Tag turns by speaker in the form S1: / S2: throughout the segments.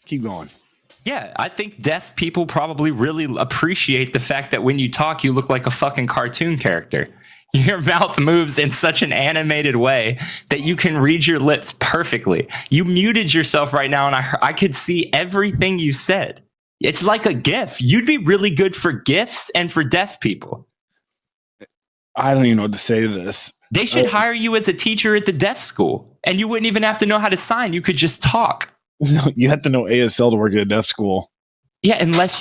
S1: Keep going.
S2: Yeah, I think deaf people probably really appreciate the fact that when you talk, you look like a fucking cartoon character. Your mouth moves in such an animated way that you can read your lips perfectly. You muted yourself right now, and I could see everything you said. It's like a GIF. You'd be really good for GIFs and for deaf people.
S1: I don't even know what to say to this.
S2: They should hire you as a teacher at the deaf school, and you wouldn't even have to know how to sign. You could just talk.
S1: No, you have to know ASL to work at a deaf school.
S2: Yeah, unless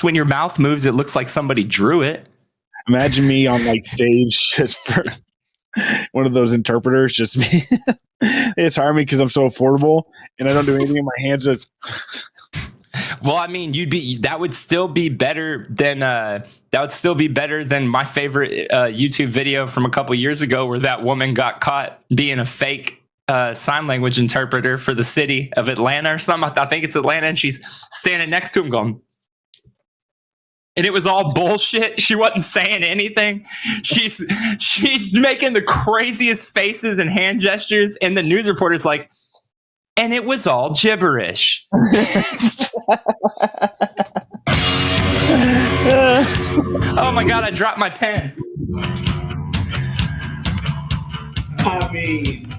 S2: when your mouth moves, it looks like somebody drew it.
S1: Imagine me on like stage just for one of those interpreters. Just me. It's hire me because I'm so affordable and I don't do anything in my hands.
S2: Well, I mean, that would still be better than my favorite YouTube video from a couple years ago, where that woman got caught being a fake sign language interpreter for the city of Atlanta or something. I think it's Atlanta, and she's standing next to him going, and it was all bullshit. She wasn't saying anything. She's making the craziest faces and hand gestures, and the news reporter's like, and it was all gibberish. Oh my God, I dropped my pen.
S3: I mean,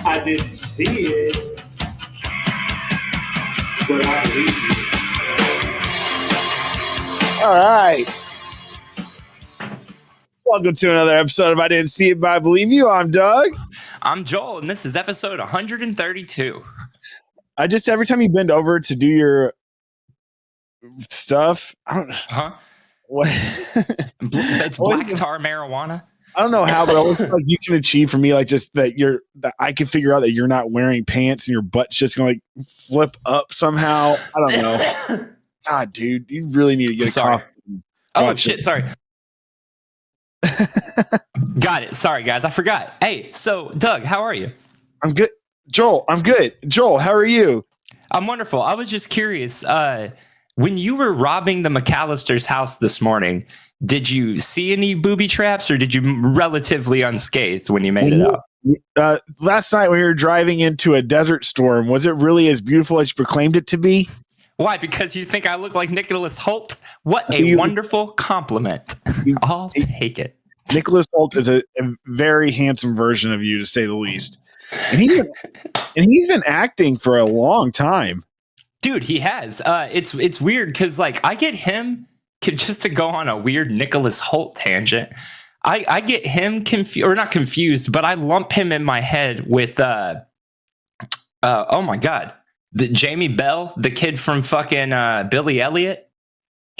S3: I didn't see it, but I believe you.
S1: All right. Welcome to another episode of I Didn't See It, But I Believe You. I'm Doug.
S2: I'm Joel, and this is episode 132.
S1: I just, every time you bend over to do your stuff, I don't know. What?
S2: It's black tar marijuana.
S1: I don't know how, but I always feel like you can achieve for me, like just that I can figure out that you're not wearing pants and your butt's just going to like flip up somehow. I don't know. God, dude, you really need to get a coffee.
S2: Oh, shit. Sorry. Got it. Sorry, guys. I forgot. Hey, so Doug, how are you?
S1: I'm good. Joel, I'm good. Joel, how are you?
S2: I'm wonderful. I was just curious. When you were robbing the McAllister's house this morning, did you see any booby traps, or did you relatively unscathed when you made it out?
S1: Last night when we were driving into a desert storm, was it really as beautiful as you proclaimed it to be?
S2: Why? Because you think I look like Nicholas Hoult? What a wonderful compliment. I'll take it.
S1: Nicholas Hoult is a very handsome version of you, to say the least. And he's been acting for a long time.
S2: Dude, he has. It's weird because like I get him just to go on a weird Nicholas Hoult tangent. I get him confused, or not confused, but I lump him in my head with oh my God, the Jamie Bell, the kid from fucking Billy Elliot,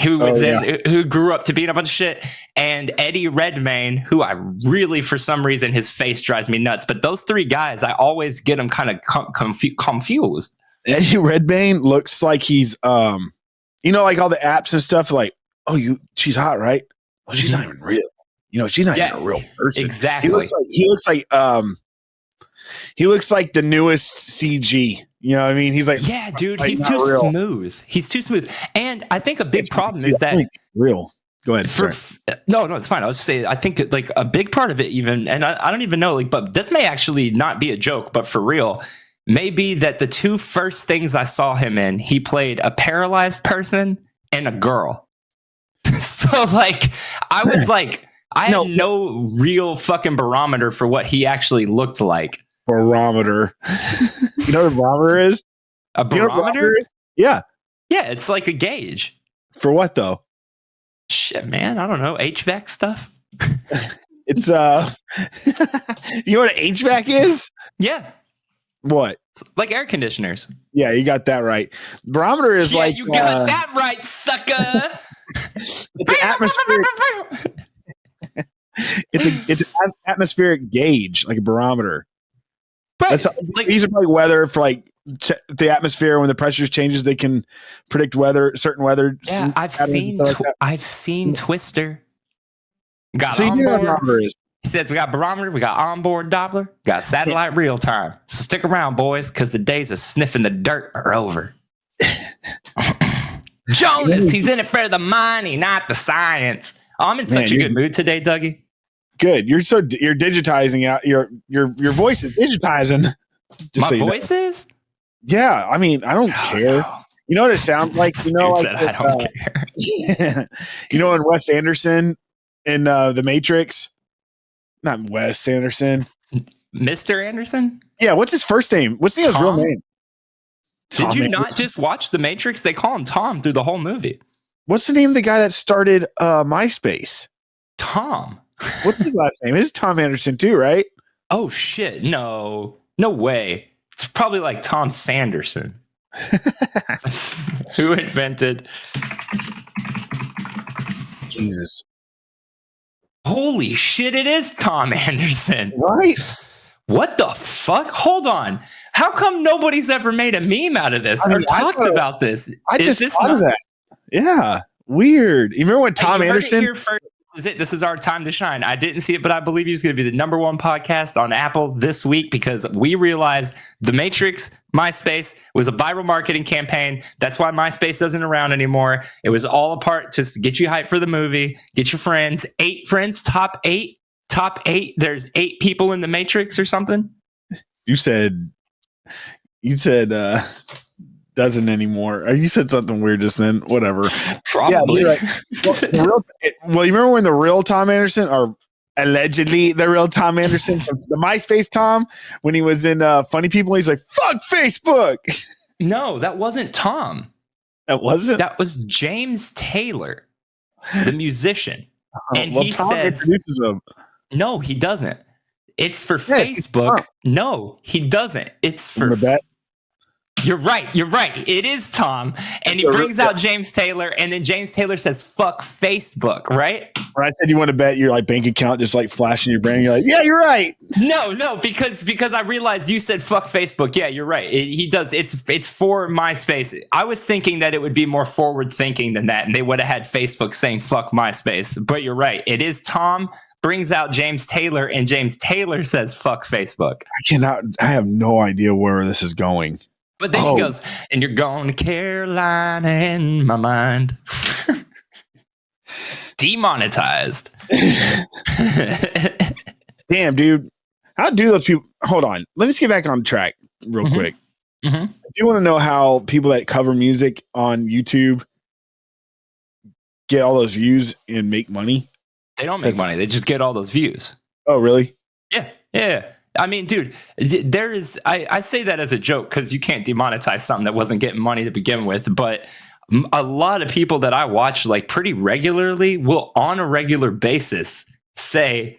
S2: who grew up to be in a bunch of shit, and Eddie Redmayne, who I really, for some reason, his face drives me nuts. But those three guys, I always get them kind of confused.
S1: Eddie Redmayne looks like he's like all the apps and stuff, like, she's hot, right? Well, she's not even real. She's not even a real person.
S2: Exactly.
S1: He looks like the newest CG. You know what I mean? He's like,
S2: yeah, dude, he's too smooth. He's too smooth. And I think a big problem is that
S1: real. Go ahead.
S2: No, it's fine. I was just saying, I think that like a big part of it, even, and I don't even know, like, but this may actually not be a joke, but for real, maybe that the two first things I saw him in, he played a paralyzed person and a girl. So like, I was like, I had no real fucking barometer for what he actually looked like.
S1: Barometer. You know what a barometer is?
S2: A barometer?
S1: Yeah.
S2: Yeah, it's like a gauge.
S1: For what though?
S2: Shit, man. I don't know. HVAC stuff.
S1: It's you know what an HVAC is?
S2: Yeah.
S1: What?
S2: It's like air conditioners.
S1: Yeah, you got that right. Barometer is like
S2: you got that right, sucker.
S1: It's an atmospheric. It's an atmospheric gauge, like a barometer.
S2: Right.
S1: These are like weather for like the atmosphere. When the pressure changes, they can predict certain weather.
S2: Yeah, I've seen Twister.
S1: So you know what a barometer is.
S2: He says we got barometer, we got onboard Doppler, got satellite real time. So stick around, boys, because the days of sniffing the dirt are over. Jonas, he's in it for the money, not the science. Oh, I'm in such a good mood today, Dougie.
S1: Good. You're digitizing out your voice is digitizing.
S2: My voice is?
S1: Yeah, I mean, I don't care.
S2: No.
S1: You know what it sounds like? You know,
S2: Dude
S1: like
S2: said, I don't care.
S1: you know, when Wes Anderson in The Matrix, not Wes Anderson.
S2: Mr. Anderson?
S1: Yeah, what's his first name? What's his real name?
S2: Did you not
S1: Anderson.
S2: just watch The Matrix? They call him Tom through the whole movie.
S1: What's the name of the guy that started MySpace?
S2: Tom.
S1: What's his last name? It's Tom Anderson too, right?
S2: Oh shit! No way. It's probably like Tom Sanderson. Who invented?
S1: Jesus.
S2: Holy shit! It is Tom Anderson.
S1: Right?
S2: What the fuck? Hold on. How come nobody's ever made a meme out of this or talked about this?
S1: I just thought of that. Yeah. Weird. You remember when Tom Anderson?
S2: This is our time to shine. I didn't see it, but I believe he's going to be the #1 podcast on Apple this week because we realized The Matrix, MySpace was a viral marketing campaign. That's why MySpace isn't around anymore. It was all a part to get you hyped for the movie, get your friends, 8 friends, top 8. There's 8 people in The Matrix or something.
S1: You said doesn't anymore. You said something weird just then. Whatever.
S2: Probably.
S1: Yeah, right. Well, you remember when the real Tom Anderson, or allegedly the real Tom Anderson, the MySpace Tom, when he was in Funny People, he's like, "Fuck Facebook."
S2: No, that wasn't Tom.
S1: That wasn't.
S2: That was James Taylor, the musician. And
S1: well,
S2: he
S1: Tom
S2: says,
S1: introduces him.
S2: "No, he doesn't. It's for Facebook." No, he doesn't. It's for. You're right. It is Tom. And he brings out James Taylor, and then James Taylor says, "Fuck Facebook," right?
S1: When I said you want to bet your like bank account just like flashing your brain, you're like, "Yeah, you're right."
S2: No, because I realized you said "fuck Facebook." Yeah, you're right. He does. It's for MySpace. I was thinking that it would be more forward thinking than that, and they would have had Facebook saying "fuck MySpace." But you're right. It is Tom brings out James Taylor, and James Taylor says "fuck Facebook."
S1: I have no idea where this is going.
S2: But then he goes, "And you're going to Carolina in my mind." Demonetized.
S1: Damn, dude. How do those people? Hold on. Let me just get back on track real quick.
S2: Mm-hmm.
S1: Do you want to know how people that cover music on YouTube get all those views and make money?
S2: They don't make money. They just get all those views.
S1: Oh, really?
S2: Yeah. I mean, dude, there is. I say that as a joke because you can't demonetize something that wasn't getting money to begin with. But a lot of people that I watch like pretty regularly will, on a regular basis, say,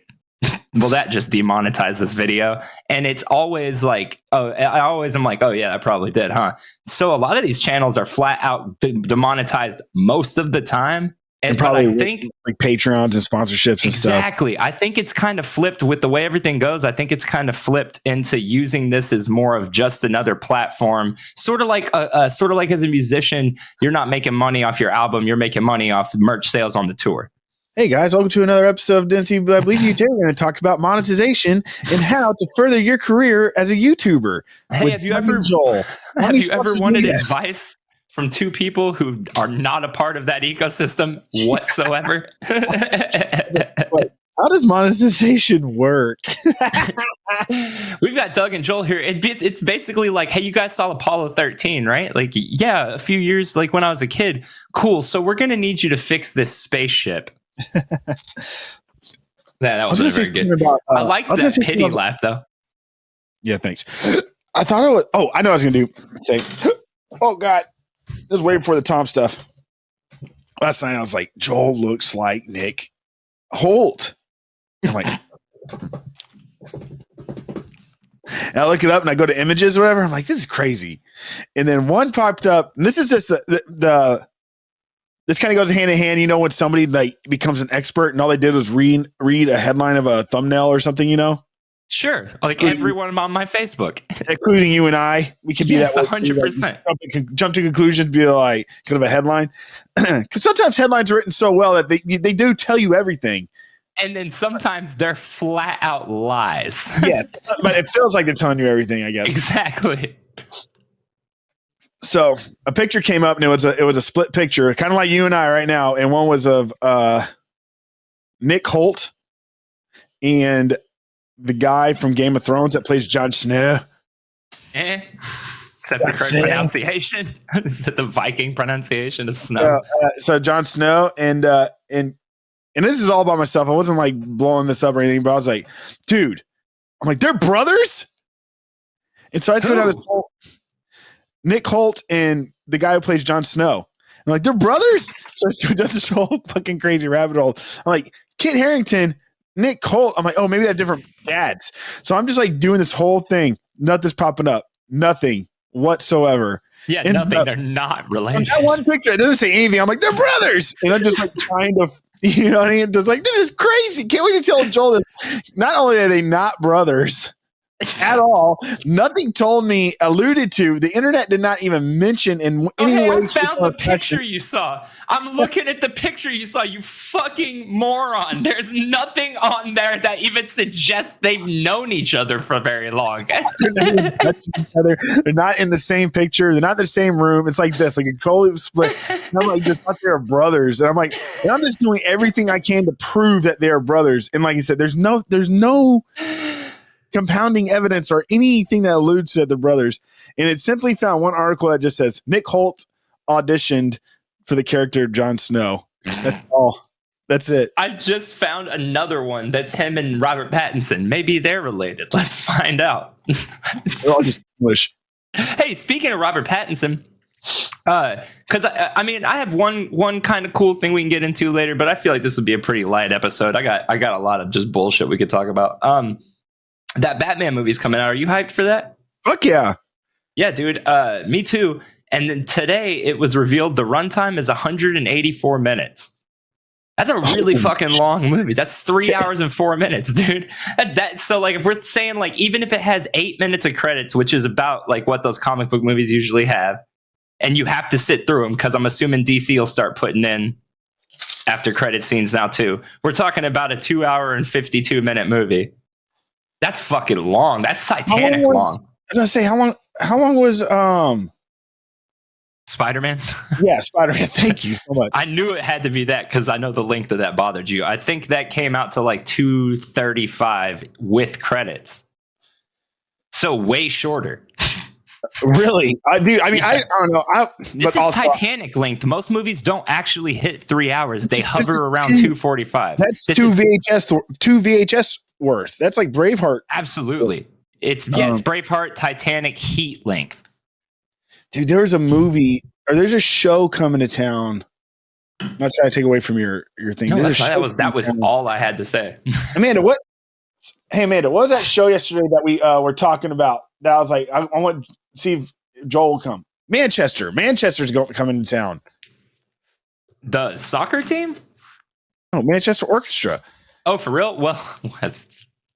S2: "Well, that just demonetized this video," and it's always like, "Oh, I always am like, oh yeah, that probably did, huh?" So a lot of these channels are flat out demonetized most of the time. And probably I think
S1: like Patreons and sponsorships and stuff.
S2: Exactly. I think it's kind of flipped with the way everything goes. I think it's kind of flipped into using this as more of just another platform, sort of like as a musician, you're not making money off your album, you're making money off merch sales on the tour.
S1: Hey guys, welcome to another episode of IDSIBIBY. You today we're going to talk about monetization and how to further your career as a YouTuber.
S2: Hey, have you ever wanted advice from 2 people who are not a part of that ecosystem whatsoever?
S1: How does monetization work?
S2: We've got Doug and Joel here. It's basically like, hey, you guys saw Apollo 13, right? Like, yeah, a few years, like when I was a kid. Cool. So we're going to need you to fix this spaceship. That wasn't very good. I like that pity laugh, though.
S1: Yeah, thanks. I thought it was. Oh, I know what I was going to do. Say, oh, God. I was waiting for the Tom stuff. Last night I was like, Joel looks like Nick Holt. I'm like, and I look it up and I go to images or whatever. I'm like, this is crazy. And then one popped up. And this is just the this kind of goes hand in hand. You know, when somebody like becomes an expert and all they did was read a headline of a thumbnail or something, you know?
S2: Sure, like everyone on my Facebook,
S1: including you and I, we could be that
S2: 100%.
S1: Jump to conclusions, be like kind of a headline, because sometimes headlines are written so well that they do tell you everything,
S2: and then sometimes they're flat out lies.
S1: Yeah, but it feels like they're telling you everything, I guess.
S2: Exactly.
S1: So a picture came up, and it was a split picture, kind of like you and I right now, and one was of Nick Holt and the guy from Game of Thrones that plays Jon Snow.
S2: Except the correct pronunciation. Is it the Viking pronunciation of snow?
S1: So Jon Snow and this is all by myself. I wasn't like blowing this up or anything, but I was like, dude, I'm like, they're brothers. And so I had to go down this whole Nick Holt and the guy who plays Jon Snow. I'm like, they're brothers. So I went down this whole fucking crazy rabbit hole. I'm like, Kit Harington, Nick Holt. I'm like, oh, maybe they have different dads. So I'm just like doing this whole thing. Nothing's popping up. Nothing whatsoever.
S2: Yeah, and nothing. They're not related.
S1: That one picture, it doesn't say anything. I'm like, they're brothers. And I'm just like trying to, you know what I mean? Just like, this is crazy. Can't wait to tell Joel this. Not only are they not brothers at all, nothing told me, alluded to. The internet did not even mention in any way.
S2: I found the picture you saw. I'm looking at the picture you saw, you fucking moron. There's nothing on there that even suggests they've known each other for very long.
S1: They're not in the same picture. They're not in the same room. It's like this, like a cold split. And I'm like, just thought they're brothers. And I'm like, and I'm just doing everything I can to prove that they're brothers. And like I said, there's no compounding evidence or anything that alludes to the brothers. And it simply found one article that just says Nick Holt auditioned for the character of Jon Snow. That's all. That's it.
S2: I just found another one that's him and Robert Pattinson. Maybe they're related. Let's find out.
S1: They're all just English.
S2: Hey, speaking of Robert Pattinson, because I mean, I have one kind of cool thing we can get into later, but I feel like this would be a pretty light episode. I got a lot of just bullshit we could talk about. That Batman movie's coming out. Are you hyped for that?
S1: Fuck yeah.
S2: Yeah, dude. Me too. And then today it was revealed the runtime is 184 minutes. That's a really fucking long movie. That's 3 hours and 4 minutes, dude. So like if we're saying like even if it has 8 minutes of credits, which is about like what those comic book movies usually have, and you have to sit through them because I'm assuming DC will start putting in after credit scenes now too. We're talking about a 2 hour and 52 minute movie. That's fucking long. That's Titanic long.
S1: I was gonna say how long was
S2: Spider-Man?
S1: Yeah, Spider-Man. Thank you so much.
S2: I knew it had to be that because I know the length of that bothered you. I think that came out to like 2:35 with credits. So way shorter.
S1: Really? I don't know.
S2: This is Titanic length. Most movies don't actually hit 3 hours. They hover around 2:45.
S1: That's two VHS worth. That's like Braveheart.
S2: Absolutely. It's Braveheart, Titanic, Heat length.
S1: Dude, there's a movie or there's a show coming to town. I'm not trying to take away from your thing.
S2: No, that was all I had to say.
S1: Amanda, what was that show yesterday that we were talking about? That I was like, I want to see if Joel will come. Manchester's coming to town.
S2: The soccer team?
S1: Oh, Manchester Orchestra.
S2: Oh, for real? Well,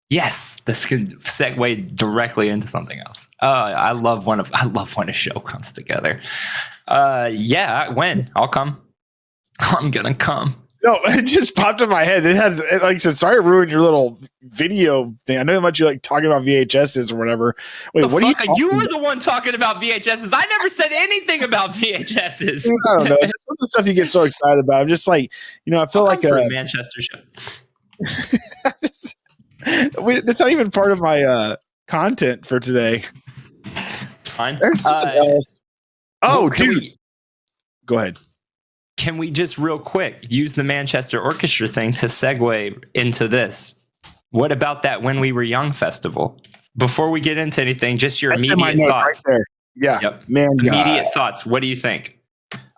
S2: yes, this can segue directly into something else. I love when a show comes together. Yeah, when? I'll come. I'm gonna come.
S1: No, it just popped in my head. Like I said, sorry to ruin your little video thing. I know how much you like talking about VHSs or whatever. Wait, what are
S2: you were the one talking about VHSs. I never said anything about VHSs.
S1: I don't know. Just some of the stuff you get so excited about. I'm just like, I feel like
S2: a Manchester show.
S1: That's not even part of my content for today.
S2: Fine.
S1: There's something else. Oh, dude. Go ahead.
S2: Can we just real quick use the Manchester Orchestra thing to segue into this? What about that When We Were Young festival? Before we get into anything, just your immediate thoughts. Right there.
S1: Yeah.
S2: Yep. Immediate thoughts. What do you think?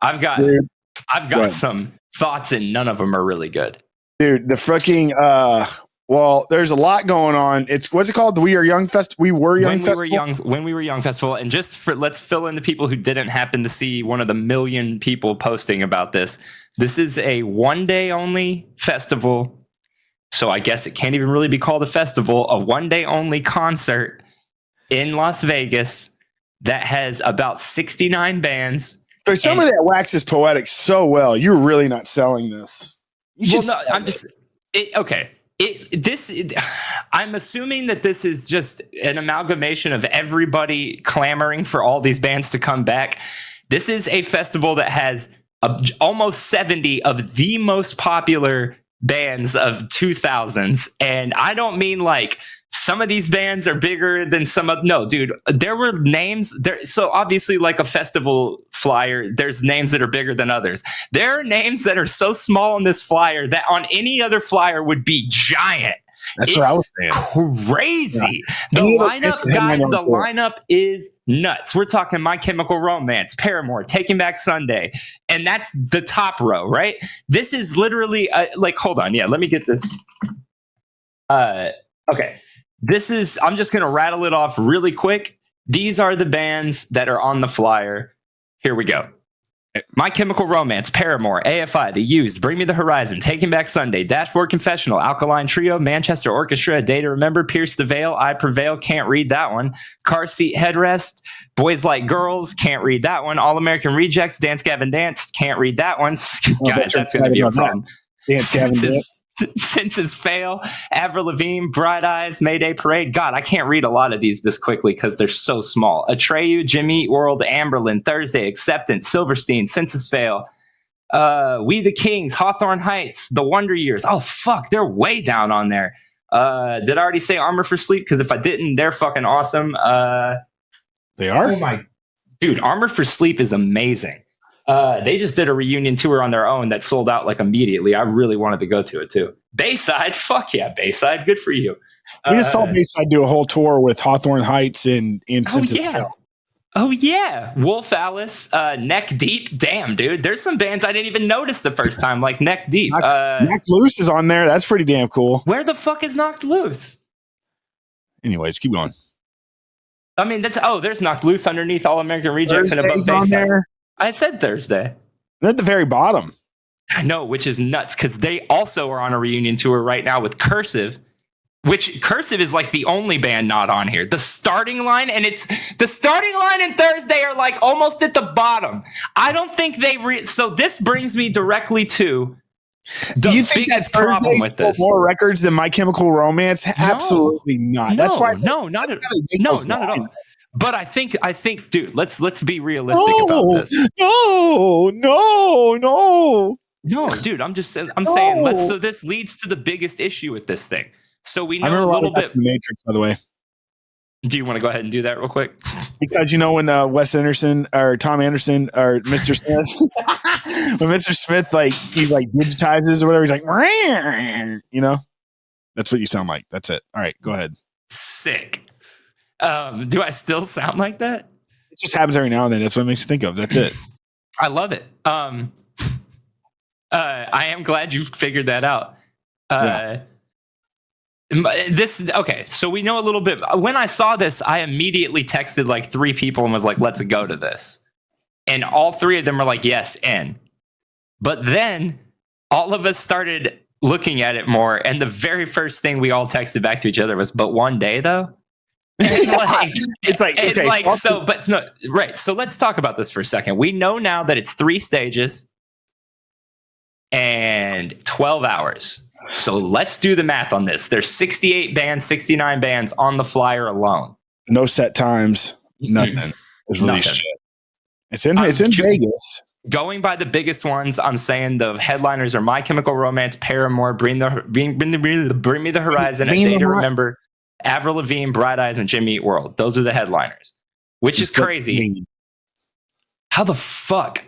S2: I've got some thoughts and none of them are really good.
S1: Dude, the freaking well, there's a lot going on. What's it called? The We Are Young Fest. When We Were Young
S2: Festival. And let's fill in the people who didn't happen to see one of the million people posting about this. This is a 1 day only festival. So I guess it can't even really be called a festival. A 1 day only concert in Las Vegas that has about 69 bands.
S1: But somebody that waxes poetic so well, you're really not selling this.
S2: Okay. I'm assuming that this is just an amalgamation of everybody clamoring for all these bands to come back. This is a festival that has almost 70 of the most popular bands of 2000s, and I don't mean like some of these bands are bigger than some of, no, dude, there were names there. So obviously, like a festival flyer, there's names that are bigger than others. There are names that are so small on this flyer that on any other flyer would be giant.
S1: That's what I was saying.
S2: Crazy.
S1: Yeah.
S2: The lineup, guys, the lineup is nuts. We're talking My Chemical Romance, Paramore, Taking Back Sunday, and that's the top row, right? This is literally like, hold on, yeah, let me get this. Okay. This is, I'm just going to rattle it off really quick. These are the bands that are on the flyer. Here we go. My Chemical Romance, Paramore, AFI, The Used, Bring Me the Horizon, Taking Back Sunday, Dashboard Confessional, Alkaline Trio, Manchester Orchestra, A Day to Remember, Pierce the Veil, I Prevail, can't read that one, Car Seat Headrest, Boys Like Girls, can't read that one, All American Rejects, Dance Gavin Dance, can't read that one. Guys, that's going to be a fun.
S1: Dance Gavin Dance.
S2: Senses Fail, Avril Lavigne, Bright Eyes, Mayday Parade. God, I can't read a lot of these this quickly because they're so small. Atreyu, Jimmy Eat World, Amberlin, Thursday, Acceptance, Silverstein, Senses Fail, We the Kings, Hawthorne Heights, The Wonder Years. Oh, fuck, they're way down on there. Did I already say Armor for Sleep? Because if I didn't, they're fucking awesome.
S1: They are?
S2: Oh, my. Dude, Armor for Sleep is amazing. They just did a reunion tour on their own that sold out like immediately. I really wanted to go to it too. Bayside, fuck yeah, Bayside, good for you.
S1: We just saw Bayside do a whole tour with Hawthorne Heights and Census Fail.
S2: Oh yeah, Wolf Alice, Neck Deep. Damn, dude, there's some bands I didn't even notice the first time, like Neck Deep.
S1: Knocked Loose is on there. That's pretty damn cool.
S2: Where the fuck is Knocked Loose?
S1: Anyways, keep going.
S2: I mean, there's Knocked Loose underneath All American Rejects and above Bayside. On there. I said Thursday.
S1: They're at the very bottom.
S2: I know, which is nuts because they also are on a reunion tour right now with Cursive, which Cursive is like the only band not on here. The starting line and Thursday are like almost at the bottom. I don't think they so this brings me directly to the
S1: Do you think
S2: biggest
S1: that
S2: problem with this.
S1: More records than My Chemical Romance? Absolutely not. That's why
S2: not at all. But I think, dude, let's be realistic about this.
S1: No,
S2: dude. I'm saying. So this leads to the biggest issue with this thing. So we know a little bit.
S1: The Matrix, by the way.
S2: Do you want to go ahead and do that real quick?
S1: Because you know when Wes Anderson or Tom Anderson or Mr. Smith, when Mr. Smith he digitizes or whatever, he's like, you know, that's what you sound like. That's it. All right, go ahead.
S2: Sick. Do I still sound like that?
S1: It just happens every now and then. That's what it makes you think of. That's it.
S2: I love it. I am glad you figured that out. Okay, so we know a little bit. When I saw this, I immediately texted like 3 people and was like, let's go to this. And all 3 of them were like, yes, and. But then all of us started looking at it more. And the very first thing we all texted back to each other was, but one day though? So let's talk about this for a second. We know now that it's 3 stages and 12 hours. So let's do the math on this. There's 68 bands, 69 bands on the flyer alone.
S1: No set times, nothing. It's really shit. It's in Vegas.
S2: Going by the biggest ones, I'm saying the headliners are My Chemical Romance, Paramore, Bring Me the Horizon, A Day to Remember, Avril Lavigne, Bright Eyes, and Jimmy Eat World. Those are the headliners, which is crazy. How the fuck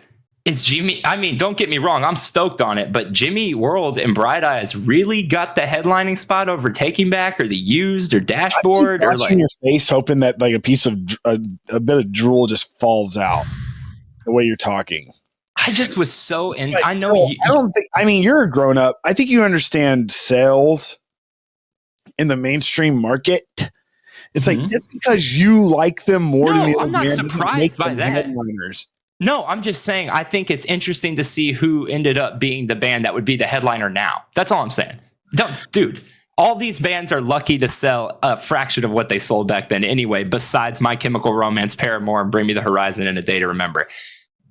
S2: is Jimmy? I mean, don't get me wrong, I'm stoked on it, but Jimmy Eat World and Bright Eyes really got the headlining spot over Taking Back or The Used or Dashboard, or like
S1: your face, hoping that like a piece of a bit of drool just falls out the way you're talking.
S2: I just was so in.
S1: Like,
S2: I know.
S1: I don't think. I mean, you're a grown up. I think you understand sales in the mainstream market. It's like just because you like them more than the other,
S2: I'm not surprised by that.
S1: Headliners.
S2: No, I'm just saying. I think it's interesting to see who ended up being the band that would be the headliner now. That's all I'm saying. Dude, all these bands are lucky to sell a fraction of what they sold back then anyway. Besides My Chemical Romance, Paramore, and Bring Me the Horizon, and A Day to Remember.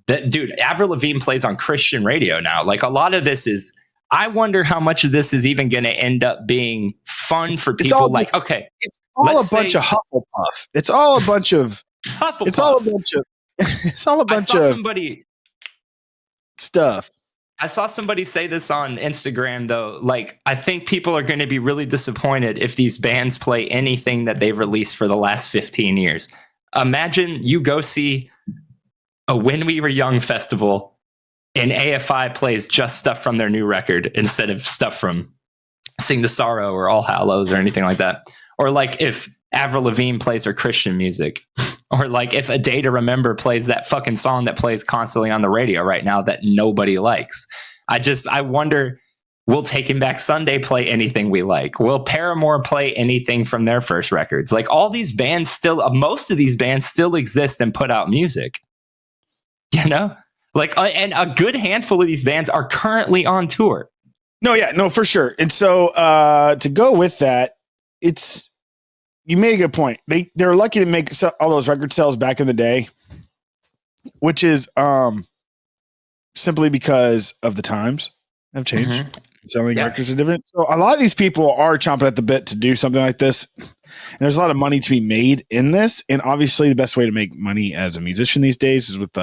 S2: That dude, Avril Lavigne plays on Christian radio now. Like a lot of this is, I wonder how much of this is even going to end up being fun for people. Like, okay,
S1: it's all a bunch of Hufflepuff. It's all a bunch of Hufflepuff. It's all a bunch of. It's all a bunch of
S2: somebody
S1: stuff.
S2: I saw somebody say this on Instagram though. Like, I think people are going to be really disappointed if these bands play anything that they've released for the last 15 years. Imagine you go see a When We Were Young festival and AFI plays just stuff from their new record instead of stuff from Sing the Sorrow or All Hallows or anything like that. Or like if Avril Lavigne plays her Christian music. Or like if A Day to Remember plays that fucking song that plays constantly on the radio right now that nobody likes. I wonder, will Taking Back Sunday play anything we like? Will Paramore play anything from their first records? Like all these bands still, most of these bands still exist and put out music. You know? Like, and a good handful of these bands are currently on tour.
S1: No, for sure. And so to go with that, you made a good point. They're lucky to make all those record sales back in the day, which is simply because of the times have changed. Mm-hmm. Selling records are different. So a lot of these people are chomping at the bit to do something like this. And there's a lot of money to be made in this. And obviously the best way to make money as a musician these days is with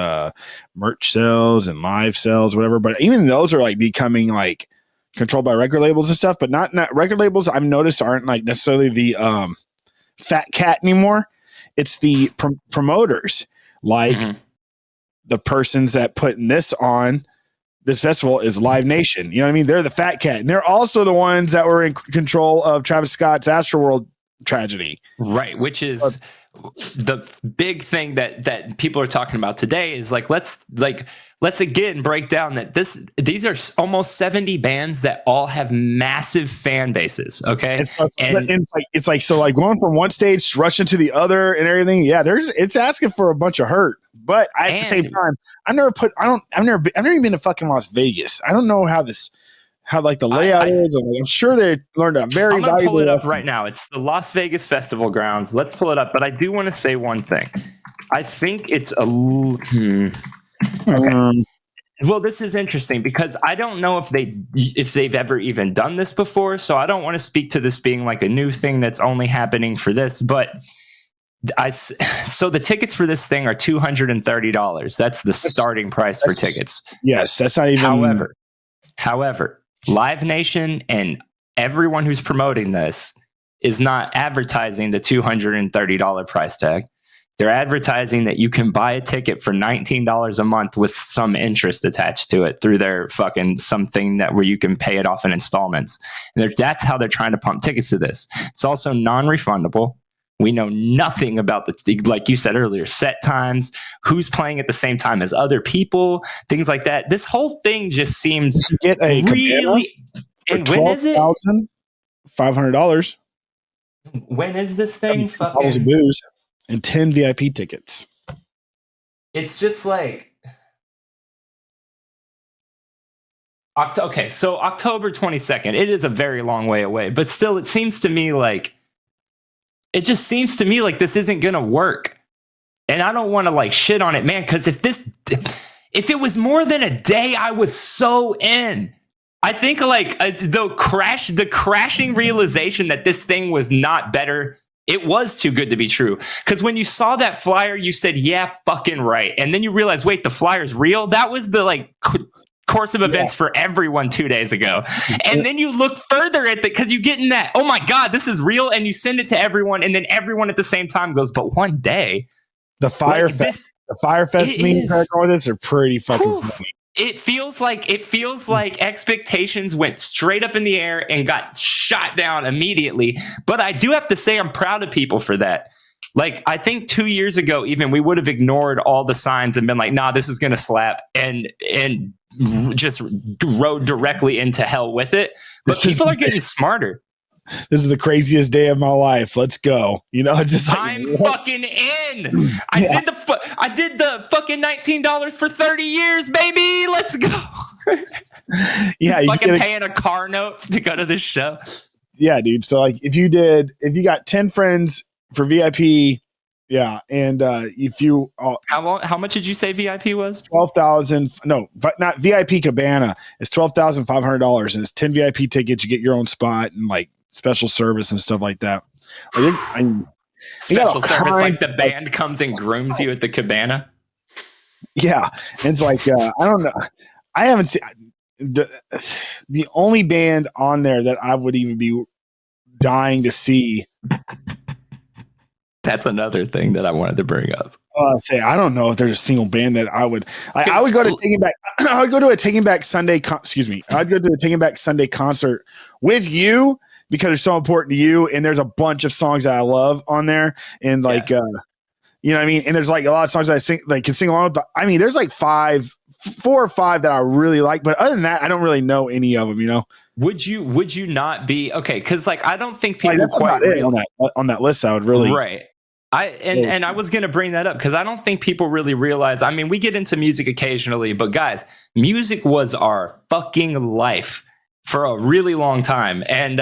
S1: merch sales and live sales, whatever. But even those are like becoming like controlled by record labels and stuff, but not record labels I've noticed aren't like necessarily the fat cat anymore. It's the promoters, like the persons that putting this on this festival is Live Nation. You know what I mean? They're the fat cat. And they're also the ones that were in control of Travis Scott's Astroworld tragedy.
S2: Right. Which is the big thing that people are talking about today is like, let's again break down that these are almost 70 bands that all have massive fan bases. Okay.
S1: It's like, so like going from one stage rushing to the other and everything. Yeah. It's asking for a bunch of hurt, but at the same time, I've never even been to fucking Las Vegas. I don't know how like the layout is. I'm sure they learned a very valuable. I'm gonna
S2: pull it up right now. It's the Las Vegas Festival grounds. Let's pull it up. But I do want to say one thing. I think it's okay. Well, this is interesting because I don't know if they've ever even done this before. So I don't want to speak to this being like a new thing that's only happening for this. But so the tickets for this thing are $230. That's the starting price for tickets.
S1: Yes, that's not even.
S2: However, Live Nation and everyone who's promoting this is not advertising the $230 price tag. They're advertising that you can buy a ticket for $19 a month with some interest attached to it through their fucking something where you can pay it off in installments. And that's how they're trying to pump tickets to this. It's also non-refundable. We know nothing about like you said earlier, set times, who's playing at the same time as other people, things like that. This whole thing just seems really. And when is it?
S1: $500.
S2: When is this thing?
S1: Bottles of booze and 10 VIP tickets.
S2: It's just like. Okay, so October 22nd. It is a very long way away, but still, it seems to me like. It just seems to me like this isn't going to work. And I don't want to like shit on it, man, because if it was more than a day, I was so in. I think like the crashing realization that this thing was not better. It was too good to be true. Because when you saw that flyer, you said, yeah, fucking right. And then you realize, wait, the flyer's real? That was the like course of events for everyone 2 days ago. And then you look further at because you get in that, oh my God, this is real. And you send it to everyone. And then everyone at the same time goes, but one day.
S1: The Fyre Fest memes that are pretty fucking funny.
S2: It feels like expectations went straight up in the air and got shot down immediately. But I do have to say I'm proud of people for that. Like, I think 2 years ago, even we would have ignored all the signs and been like, nah, this is going to slap and just rode directly into hell with it. But people are getting smarter.
S1: This is the craziest day of my life. Let's go. You know, just like,
S2: I'm fucking in. I did the fucking $19 for 30 years, baby. Let's go.
S1: Yeah,
S2: you fucking paying a car note to go to this show.
S1: Yeah, dude. So like, if you got 10 friends for VIP, yeah, and if you
S2: how much did you say VIP was?
S1: $12,000. No, not VIP Cabana. It's $12,500, and it's 10 VIP tickets. You get your own spot and like special service and stuff like that.
S2: Special service, like the band comes and grooms you at the Cabana.
S1: Yeah, it's like I don't know. I haven't seen. the only band on there that I would even be dying to see.
S2: That's another thing that I wanted to bring up.
S1: I don't know if there's a single band that I would. I would go to Taking Back. I would go to a Taking Back Sunday. I'd go to a Taking Back Sunday concert with you because it's so important to you. And there's a bunch of songs that I love on there, and like, you know what I mean. And there's like a lot of songs that I sing, like can sing along with. But I mean, there's like 4 or 5 that I really like. But other than that, I don't really know any of them. You know.
S2: Would you not be okay? Because like I don't think people
S1: that's
S2: quite
S1: realize on that list. I would really
S2: right. I was going to bring that up because I don't think people really realize. I mean, we get into music occasionally, but guys, music was our fucking life for a really long time. And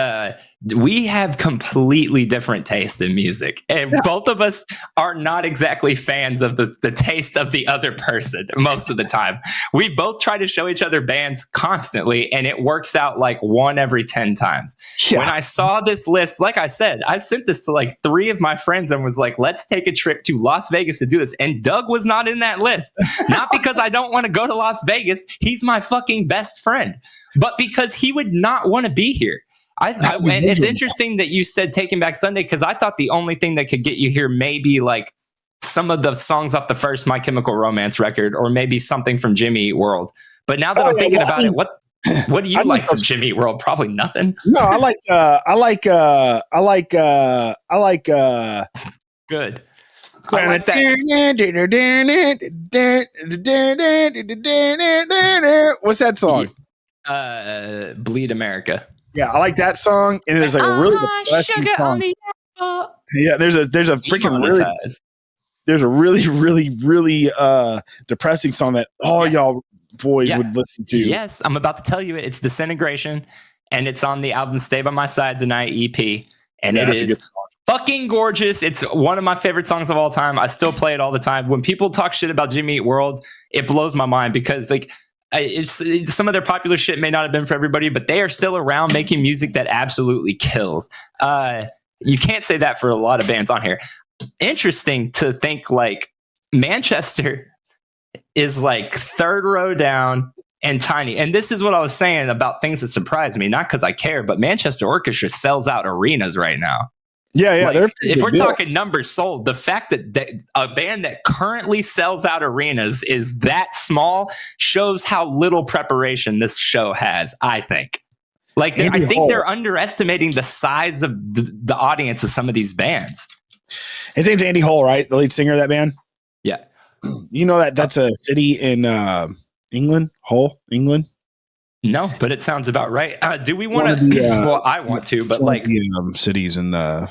S2: we have completely different tastes in music. And both of us are not exactly fans of the taste of the other person most of the time. We both try to show each other bands constantly, and it works out like 1 every 10 times. Yeah. When I saw this list, like I said, I sent this to like 3 of my friends and was like, let's take a trip to Las Vegas to do this. And Doug was not in that list. Not because I don't want to go to Las Vegas. He's my fucking best friend. But because he would not want to be here. And it's interesting that you said Taking Back Sunday, because I thought the only thing that could get you here may be like some of the songs off the first My Chemical Romance record, or maybe something from Jimmy Eat World. But now that I'm thinking about it, what do you like from Jimmy Eat World? Probably nothing.
S1: No, I like
S2: good. I like
S1: that. What's that song?
S2: Bleed America.
S1: Yeah, I like that song. And there's like a really depressing song. Yeah, there's a really depressing song that all y'all boys would listen to.
S2: Yes, I'm about to tell you it. It's Disintegration, and it's on the album Stay By My Side Tonight EP. And it is fucking gorgeous. It's one of my favorite songs of all time. I still play it all the time. When people talk shit about Jimmy Eat World, it blows my mind because like it's some of their popular shit may not have been for everybody, but they are still around making music that absolutely kills. You can't say that for a lot of bands on here. Interesting to think like Manchester is like 3rd row down and tiny. And this is what I was saying about things that surprise me, not because I care, but Manchester Orchestra sells out arenas right now.
S1: Yeah.
S2: Like, if we're talking numbers sold, the fact that a band that currently sells out arenas is that small shows how little preparation this show has, I think. Like, I think they're underestimating the size of the audience of some of these bands.
S1: His name's Andy Hull, right? The lead singer of that band?
S2: Yeah.
S1: You know that's a city in England? Hull, England?
S2: No, but it sounds about right. Do we want to? Well, I want to, but like
S1: cities in the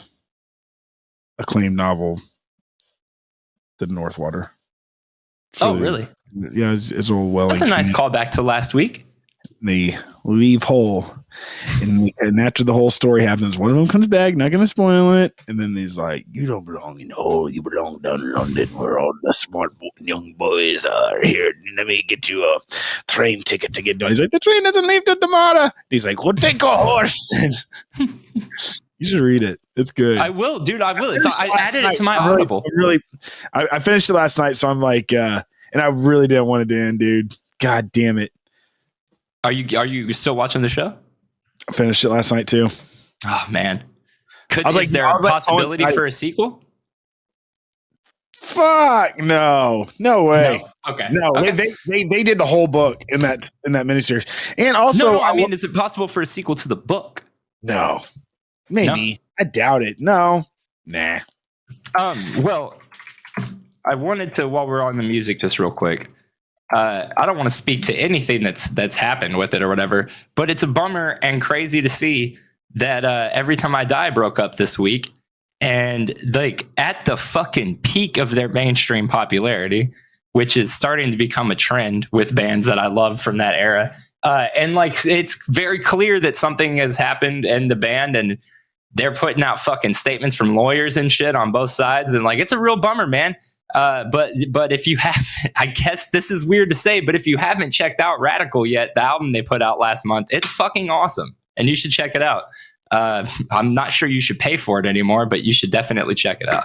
S1: acclaimed novel, The Northwater.
S2: Really?
S1: Yeah, it's a little well.
S2: That's a nice callback to last week.
S1: They leave Hull, and after the whole story happens, one of them comes back. Not going to spoil it, and then he's like, "You don't belong in Hull. You belong down in London, where all the smart young boys are. Here, let me get you a train ticket to get down." He's like, "The train doesn't leave till tomorrow." He's like, "Well, take a horse." You should read it. It's good.
S2: I will, dude. I will. I added it to my Audible.
S1: I finished it last night, so I'm like, and I really didn't want it to end, dude. God damn it.
S2: Are you still watching the show?
S1: I finished it last night too.
S2: Oh man. Is there a possibility for a sequel?
S1: Fuck no way.
S2: No. Okay.
S1: No, okay. They did the whole book in that miniseries. And also,
S2: I mean, is it possible for a sequel to the book?
S1: No. Maybe. No? I doubt it. No. Nah.
S2: Well, I wanted to, while we're on the music, just real quick. I don't want to speak to anything that's happened with it or whatever, but it's a bummer and crazy to see that Every Time I Die broke up this week, and like at the fucking peak of their mainstream popularity, which is starting to become a trend with bands that I love from that era. And like it's very clear that something has happened in the band, and they're putting out fucking statements from lawyers and shit on both sides, and like it's a real bummer, man. But if you have, I guess this is weird to say, but if you haven't checked out Radical yet, the album they put out last month, it's fucking awesome, and you should check it out. I'm not sure you should pay for it anymore, but you should definitely check it out.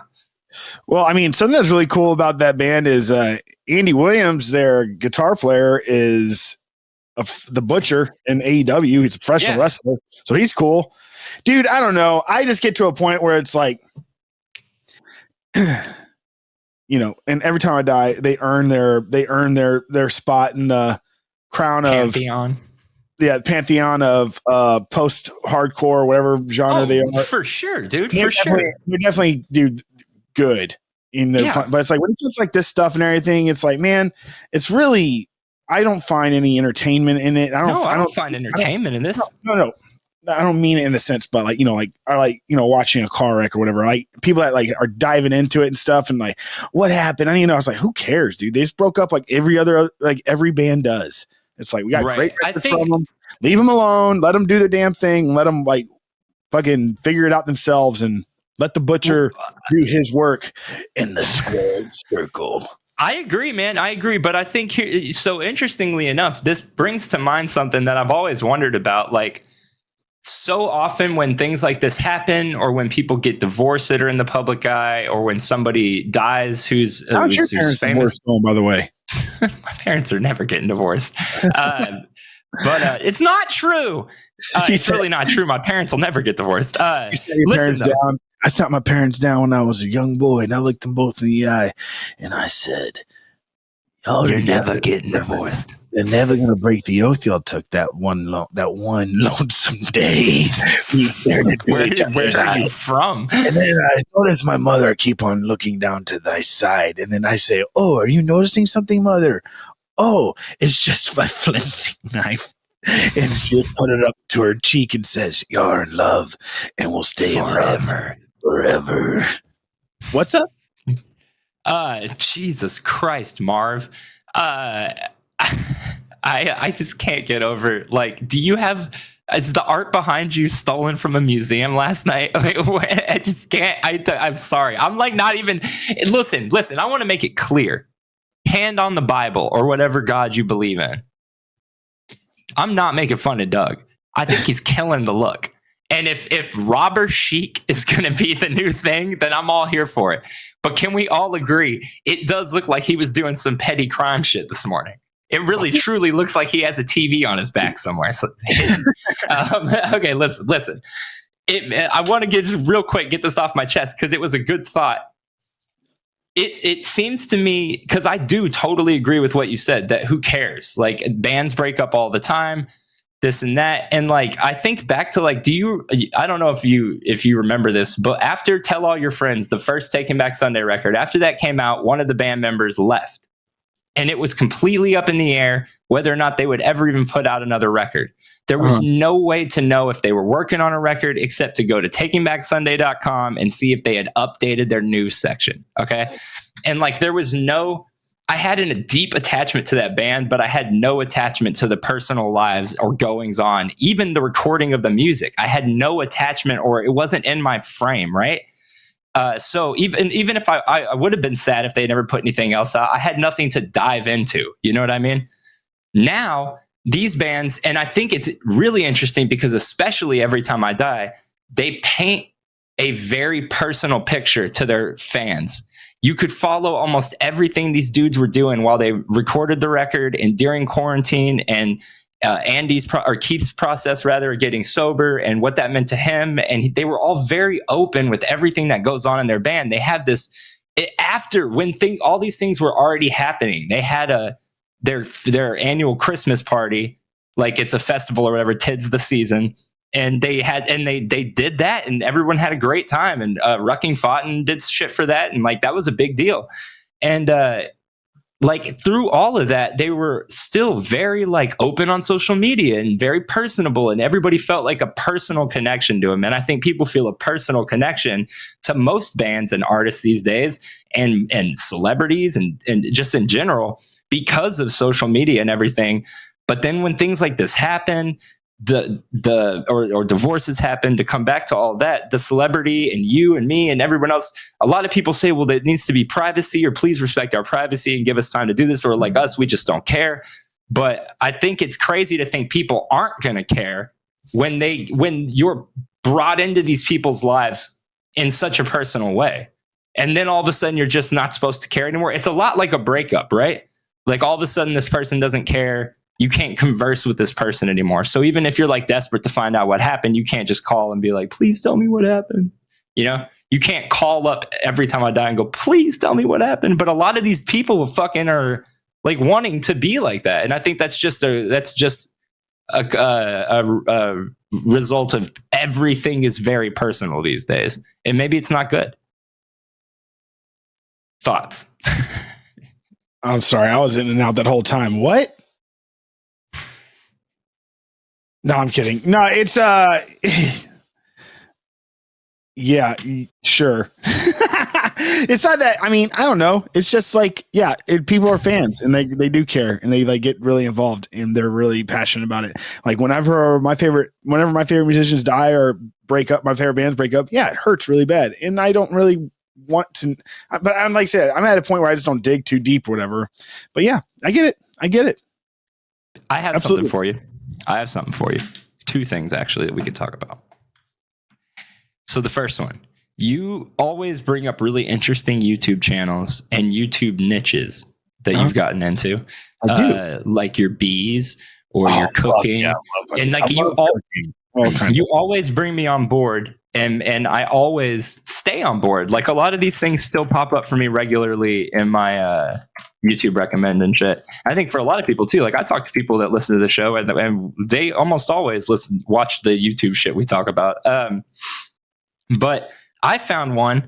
S1: Well, I mean, something that's really cool about that band is Andy Williams, their guitar player, is the Butcher in AEW. He's a professional wrestler, so he's cool, dude. I don't know. I just get to a point where it's like, you know, and every time I die, they earn their spot in the crown
S2: Pantheon.
S1: Pantheon of post hardcore, whatever genre they are.
S2: For sure, dude.
S1: They're definitely dude good in the fun, but it's like when it comes like this stuff and everything, it's like, man, it's really, I don't find any entertainment in it. I don't find
S2: entertainment in this.
S1: No. I don't mean it in the sense, but like, you know, like I like, you know, watching a car wreck or whatever, like people that like are diving into it and stuff and like, what happened? I was like, who cares, dude? They just broke up like every band does. It's like, we got great records from them. Leave them alone. Let them do their damn thing. Let them like fucking figure it out themselves and let the Butcher do his work in the squared circle.
S2: I agree, man. I agree. But I think so interestingly enough, this brings to mind something that I've always wondered about. Like, so often when things like this happen, or when people get divorced that are in the public eye, or when somebody dies who's famous.
S1: Going, by the way,
S2: my parents are never getting divorced. But it's not true. It's really not true. My parents will never get divorced.
S1: Listen, I sat my parents down when I was a young boy, and I looked them both in the eye, and I said,
S2: "You're never getting divorced.
S1: They're never gonna break the oath y'all took that one lonesome day."
S2: Where are you from?
S1: And then I noticed my mother keep on looking down to thy side, and then I say, "Oh, are you noticing something, mother?" "Oh, it's just my flensing knife." And she put it up to her cheek and says, "You're in love, and we'll stay forever." What's up?
S2: Jesus Christ, Marv. I just can't get over. Like, do you have? Is the art behind you stolen from a museum last night? Like, I just can't. I'm sorry. I'm like not even. Listen. I want to make it clear. Hand on the Bible or whatever God you believe in. I'm not making fun of Doug. I think he's killing the look. And if Robber Chic is going to be the new thing, then I'm all here for it. But can we all agree, it does look like he was doing some petty crime shit this morning. It really truly looks like he has a TV on his back somewhere. So, okay, listen. I want to get this off my chest because it was a good thought. It seems to me, because I do totally agree with what you said, that who cares? Like, bands break up all the time, this and that. And like, I think back to like, I don't know if you remember this, but after Tell All Your Friends, the first Taking Back Sunday record, after that came out, one of the band members left. And it was completely up in the air whether or not they would ever even put out another record. There was no way to know if they were working on a record except to go to takingbacksunday.com and see if they had updated their news section. Okay. And like, I had a deep attachment to that band, but I had no attachment to the personal lives or goings on, even the recording of the music. I had no attachment, or it wasn't in my frame. Right. So even if I would have been sad if they never put anything else out, I had nothing to dive into. You know what I mean? Now these bands, and I think it's really interesting because especially Every Time I Die, they paint a very personal picture to their fans. You could follow almost everything these dudes were doing while they recorded the record and during quarantine, and Keith's process of getting sober and what that meant to him. And they were all very open with everything that goes on in their band. They had this all these things were already happening. They had their annual Christmas party, like it's a festival or whatever, Tid's the Season. And they did that, and everyone had a great time. And Rucking fought and did shit for that, and like that was a big deal. And like through all of that, they were still very like open on social media and very personable, and everybody felt like a personal connection to them. And I think people feel a personal connection to most bands and artists these days, and celebrities and just in general because of social media and everything. But then when things like this happen, or divorces happen, to come back to all that, the celebrity and you and me and everyone else, a lot of people say, well, there needs to be privacy, or please respect our privacy and give us time to do this, or like us, we just don't care. But I think it's crazy to think people aren't going to care when you're brought into these people's lives in such a personal way. And then all of a sudden you're just not supposed to care anymore. It's a lot like a breakup, right? Like all of a sudden this person doesn't care you can't converse with this person anymore. So even if you're like desperate to find out what happened, you can't just call and be like, please tell me what happened. You know, you can't call up every time I die and go, please tell me what happened. But a lot of these people fucking are like wanting to be like that. And I think that's just a result of everything is very personal these days. And maybe it's not good. Thoughts?
S1: I'm sorry. I was in and out that whole time. What? No, I'm kidding. No, it's yeah, sure. It's not that. I mean, I don't know. It's just like, yeah, people are fans and they do care and they like get really involved and they're really passionate about it. Like whenever my favorite musicians die or break up, my favorite bands break up, yeah, it hurts really bad. And I don't really want to, but I'm like I said, I'm at a point where I just don't dig too deep or whatever. But yeah, I get it.
S2: I have something for you. Two things actually that we could talk about. So the first one, you always bring up really interesting YouTube channels and YouTube niches that you've gotten into, like your bees or your cooking, and like you always bring me on board, and I always stay on board. Like a lot of these things still pop up for me regularly in my YouTube recommend and shit. I think for a lot of people too. Like I talk to people that listen to the show, and they almost always watch the YouTube shit we talk about. But I found one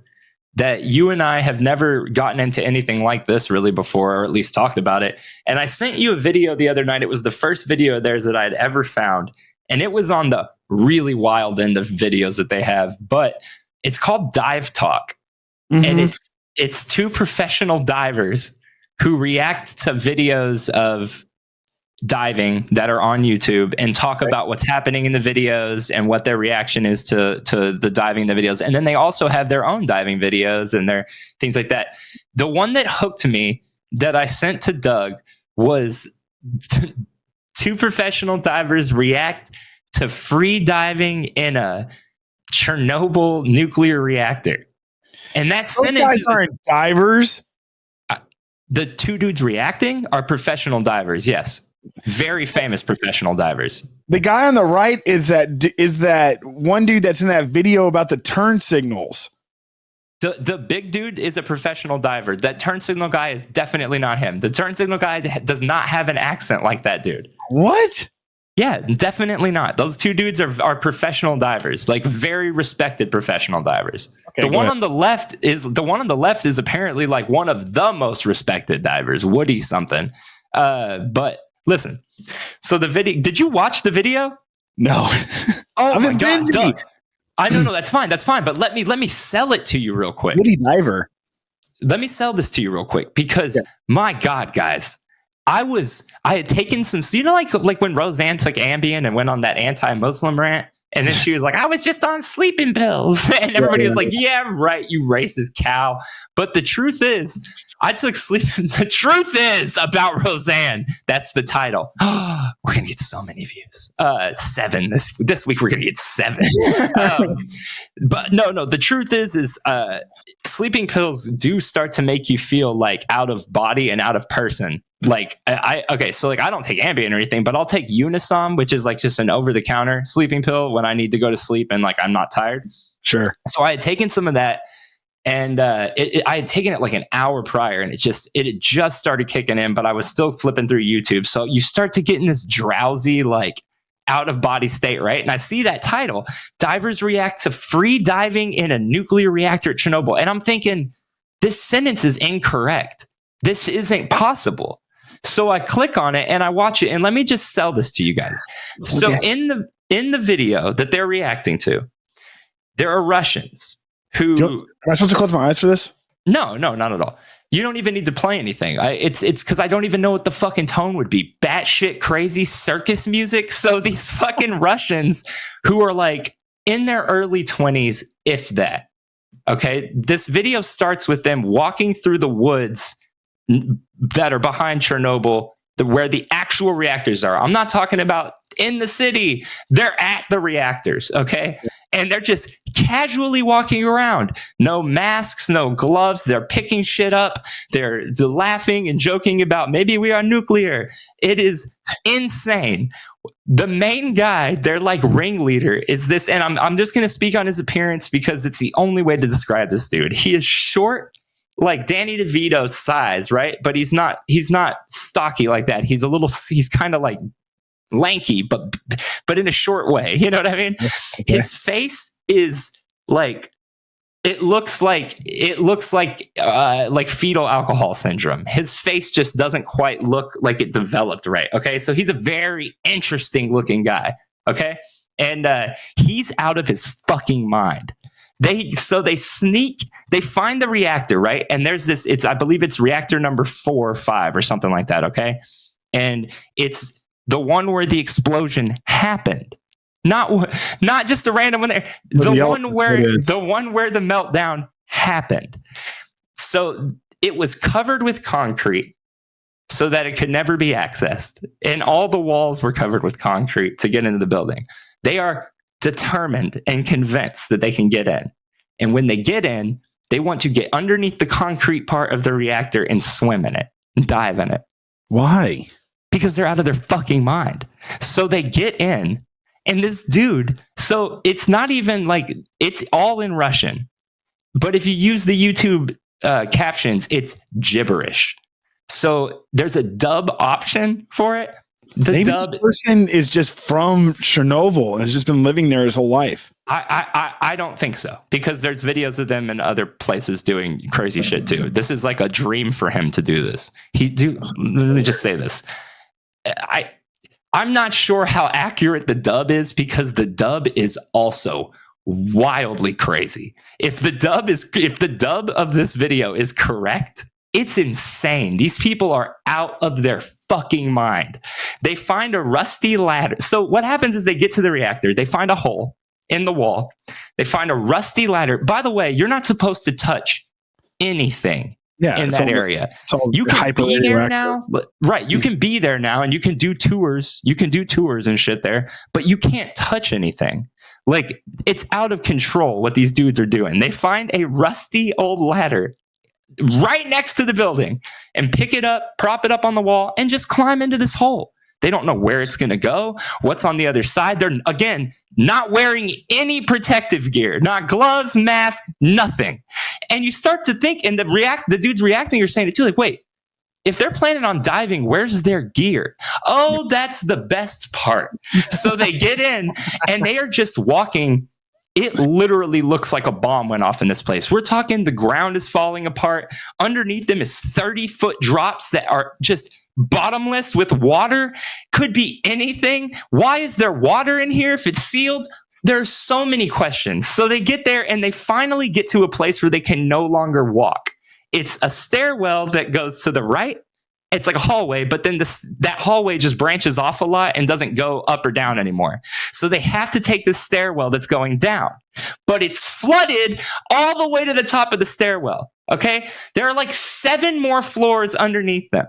S2: that you and I have never gotten into anything like this really before, or at least talked about it. And I sent you a video the other night. It was the first video of theirs that I had ever found. And it was on the really wild end of videos that they have. But it's called Dive Talk. Mm-hmm. And it's two professional divers who react to videos of diving that are on YouTube and talk about what's happening in the videos and what their reaction is to the diving in the videos. And then they also have their own diving videos and their things like that. The one that hooked me that I sent to Doug was two professional divers react to free diving in a Chernobyl nuclear reactor. And that
S1: those guys aren't divers.
S2: The two dudes reacting are professional divers. Yes. Very famous professional divers.
S1: The guy on the right is that one dude that's in that video about the turn signals.
S2: The big dude is a professional diver. That turn signal guy is definitely not him. The turn signal guy does not have an accent like that dude.
S1: What?
S2: Yeah, definitely not. Those two dudes are professional divers, like very respected professional divers. Okay, the one on the left is apparently like one of the most respected divers, Woody something. But listen, so the video, did you watch the video?
S1: No.
S2: Oh my God, Doug. I know, that's fine. But let me sell it to you real quick.
S1: Woody diver.
S2: Let me sell this to you real quick because my God, guys, I had taken some, you know, like when Roseanne took Ambien and went on that anti-Muslim rant. And then she was like, I was just on sleeping pills. And everybody was like, yeah, right, you racist cow. But the truth is, I took sleep. The truth is about Roseanne. That's the title. We're going to get so many views. 7. This week, we're going to get 7. But no, the truth is sleeping pills do start to make you feel like out of body and out of person. Like so like I don't take Ambien or anything, but I'll take Unisom, which is like just an over-the-counter sleeping pill when I need to go to sleep and like I'm not tired.
S1: Sure.
S2: So I had taken some of that, and I had taken it like an hour prior, and it had just started kicking in, but I was still flipping through YouTube. So you start to get in this drowsy, like out of body state, right? And I see that title, divers react to free diving in a nuclear reactor at Chernobyl. And I'm thinking, this sentence is incorrect. This isn't possible. So I click on it and I watch it, and let me just sell this to you guys. So in the video that they're reacting to, there are Russians who.
S1: Am I supposed to close my eyes for this?
S2: No, not at all. You don't even need to play anything. It's because I don't even know what the fucking tone would be. Batshit crazy circus music. So these fucking Russians who are like in their early 20s, if that. Okay, this video starts with them walking through the woods that are behind Chernobyl, where the actual reactors are. I'm not talking about in the city. They're at the reactors, okay? And they're just casually walking around. No masks, no gloves. They're picking shit up. They're laughing and joking about maybe we are nuclear. It is insane. The main guy, their like ringleader, is this, and I'm just going to speak on his appearance because it's the only way to describe this dude. He is short, like Danny DeVito's size, right? But he's not stocky like that. He's kind of like lanky, but in a short way. You know what I mean? Okay. His face is like, it looks like fetal alcohol syndrome. His face just doesn't quite look like it developed right. Okay, so he's a very interesting looking guy. Okay, and he's out of his fucking mind. They find the reactor, right? And there's this. I believe it's reactor number 4 or 5 or something like that. Okay, and it's the one where the explosion happened. Not just a random one there. The one where the meltdown happened. So it was covered with concrete so that it could never be accessed. And all the walls were covered with concrete to get into the building. They are determined and convinced that they can get in. And when they get in, they want to get underneath the concrete part of the reactor and swim in it and dive in it.
S1: Why?
S2: Because they're out of their fucking mind. So they get in. And this dude, so it's not even like, it's all in Russian. But if you use the YouTube captions, it's gibberish. So there's a dub option for it.
S1: Maybe this person is just from Chernobyl and has just been living there his whole life.
S2: I don't think so, because there's videos of them in other places doing crazy shit too. This is like a dream for him to do this. Let me just say this. I'm not sure how accurate the dub is, because the dub is also wildly crazy. If the dub of this video is correct, it's insane. These people are out of their fucking mind. They find a rusty ladder. So what happens is they get to the reactor, they find a hole in the wall, they find a rusty ladder. By the way, you're not supposed to touch anything. In that area. You can be there now. Right. You can be there now and you can do tours. You can do tours and shit there, but you can't touch anything. Like, it's out of control what these dudes are doing. They find a rusty old ladder right next to the building and pick it up, prop it up on the wall, and just climb into this hole. They don't know where it's going to go, what's on the other side. They're, again, not wearing any protective gear, not gloves, mask, nothing. And you start to think, and the dude's reacting, you're saying it too, like, wait, if they're planning on diving, where's their gear? Oh, that's the best part. So they get in and they are just walking. It literally looks like a bomb went off in this place. We're talking the ground is falling apart. Underneath them is 30-foot drops that are just bottomless with water. Could be anything. Why is there water in here if it's sealed? There's so many questions. So they get there and they finally get to a place where they can no longer walk. It's a stairwell that goes to the right. It's like a hallway, but then that hallway just branches off a lot and doesn't go up or down anymore. So they have to take this stairwell that's going down, but it's flooded all the way to the top of the stairwell. Okay. There are like 7 more floors underneath them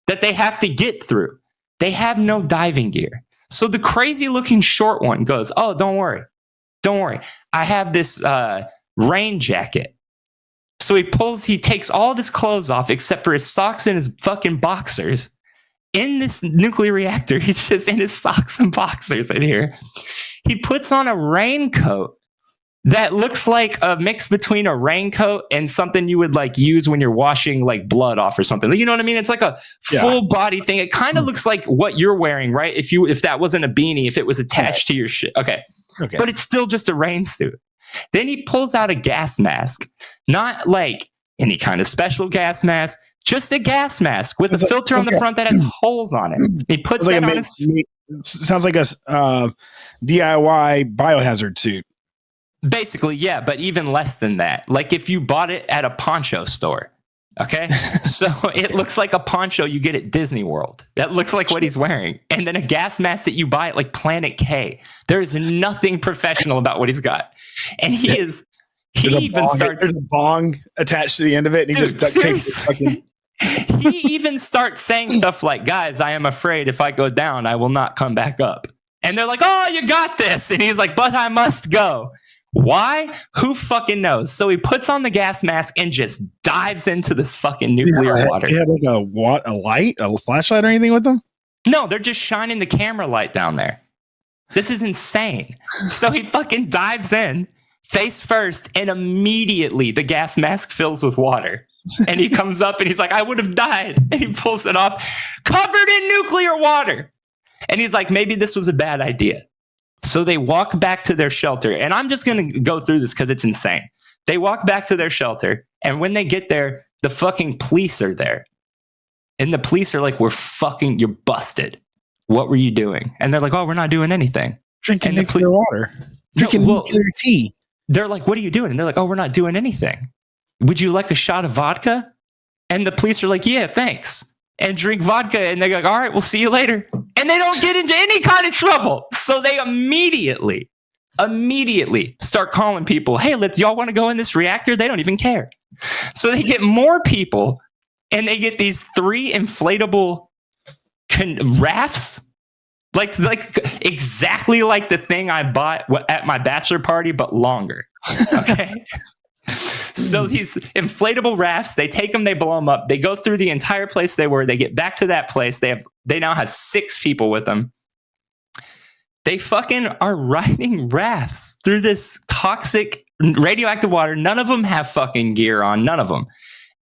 S2: that they have to get through. They have no diving gear. So the crazy looking short one goes, oh, don't worry. I have this rain jacket. So he takes all of his clothes off except for his socks and his fucking boxers. In this nuclear reactor, he's just in his socks and boxers in here. He puts on a raincoat that looks like a mix between a raincoat and something you would like use when you're washing like blood off or something. You know what I mean? It's like a full body thing. It kind of looks like what you're wearing, right? If that wasn't a beanie, if it was attached to your shit. Okay. But it's still just a rain suit. Then he pulls out a gas mask, not like any kind of special gas mask, just a gas mask with a filter on the front that has holes on it. He puts that on his...
S1: Sounds like a DIY biohazard suit.
S2: Basically, yeah, but even less than that. Like if you bought it at a poncho store. Okay. So it looks like a poncho you get at Disney World. That looks like what he's wearing. And then a gas mask that you buy at like Planet K. There is nothing professional about what he's got. And there's a
S1: bong attached to the end of it. And he just duct tapes it.
S2: He even starts saying stuff like, guys, I am afraid if I go down, I will not come back up. And they're like, oh, you got this. And he's like, but I must go. Why? Who fucking knows? So he puts on the gas mask and just dives into this fucking nuclear water.
S1: He had like a light, a flashlight or anything with him?
S2: No, they're just shining the camera light down there. This is insane. So he fucking dives in face first, and immediately the gas mask fills with water. And he comes up and he's like, I would have died. And he pulls it off, covered in nuclear water. And he's like, maybe this was a bad idea. So they walk back to their shelter. And I'm just going to go through this because it's insane. They walk back to their shelter. And when they get there, the fucking police are there. And the police are like, you're busted. What were you doing? And they're like, oh, we're not doing anything.
S1: Drinking nuclear water. Drinking nuclear tea.
S2: They're like, what are you doing? And they're like, oh, we're not doing anything. Would you like a shot of vodka? And the police are like, yeah, thanks. And drink vodka. And they're like, all right, we'll see you later. And they don't get into any kind of trouble. So they immediately start calling people, hey, y'all want to go in this reactor? They don't even care. So they get more people, and they get these 3 inflatable rafts, like exactly like the thing I bought at my bachelor party, but longer. Okay. So these inflatable rafts, they take them, they blow them up, they go through the entire place they were, they get back to that place. They now have 6 people with them. They fucking are riding rafts through this toxic radioactive water. None of them have fucking gear on, none of them.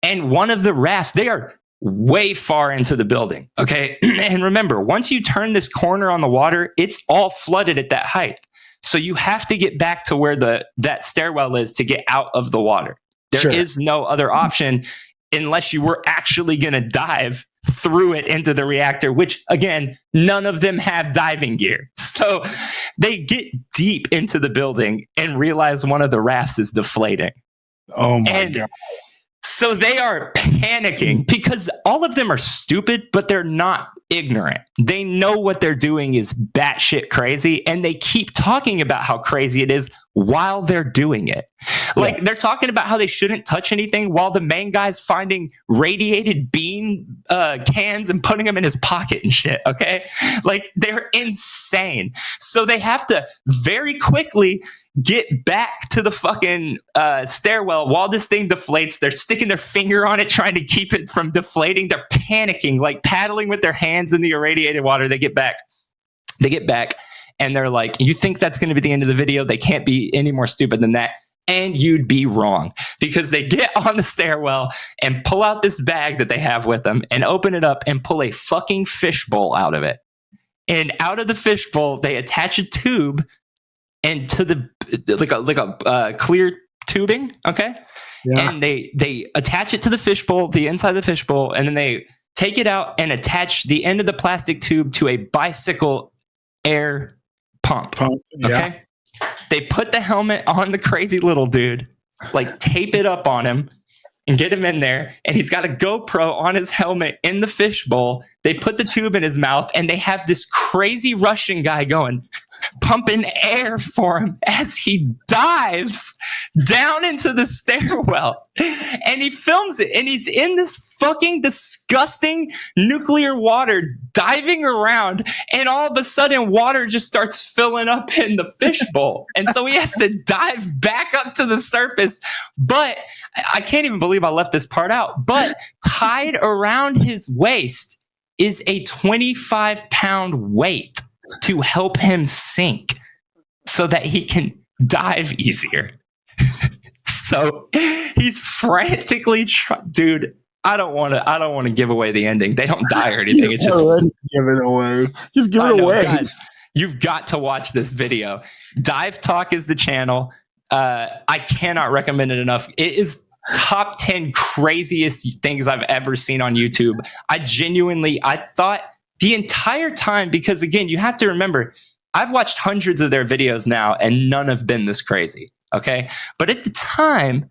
S2: And one of the rafts, they are way far into the building. Okay. And remember, once you turn this corner on the water, it's all flooded at that height. So you have to get back to where that stairwell is to get out of the water. There is no other option unless you were actually going to dive through it into the reactor, which again, none of them have diving gear. So they get deep into the building and realize one of the rafts is deflating.
S1: Oh my God.
S2: So they are panicking because all of them are stupid, but they're not ignorant. They know what they're doing is batshit crazy, and they keep talking about how crazy it is while they're doing it. Like they're talking about how they shouldn't touch anything while the main guy's finding radiated bean cans and putting them in his pocket and shit. Okay. Like they're insane. So they have to very quickly get back to the fucking stairwell while this thing deflates. They're sticking their finger on it, trying to keep it from deflating. They're panicking, like paddling with their hands in the irradiated water. They get back and they're like, you think that's going to be the end of the video? They can't be any more stupid than that. And you'd be wrong, because they get on the stairwell and pull out this bag that they have with them and open it up and pull a fucking fishbowl out of it. And out of the fishbowl, they attach a tube and to the like a clear tubing, okay? Yeah. And they attach it to the fishbowl, the inside of the fishbowl, and then they take it out and attach the end of the plastic tube to a bicycle air pump. Okay?
S1: Yeah.
S2: They put the helmet on the crazy little dude, like tape it up on him and get him in there. And he's got a GoPro on his helmet in the fishbowl. They put the tube in his mouth, and they have this crazy Russian guy pumping air for him as he dives down into the stairwell. And he films it, and he's in this fucking disgusting nuclear water diving around, and all of a sudden water just starts filling up in the fishbowl. And so he has to dive back up to the surface. But I can't even believe I left this part out, but tied around his waist is a 25-pound weight to help him sink so that he can dive easier. So he's frantically dude, I don't want to give away the ending. They don't die or anything. It's just
S1: give it away. Just give it away.
S2: Guys, you've got to watch this video. Dive Talk is the channel. I cannot recommend it enough. It is top 10 craziest things I've ever seen on YouTube. I thought the entire time, because again, you have to remember, I've watched hundreds of their videos now and none have been this crazy. Okay. But at the time,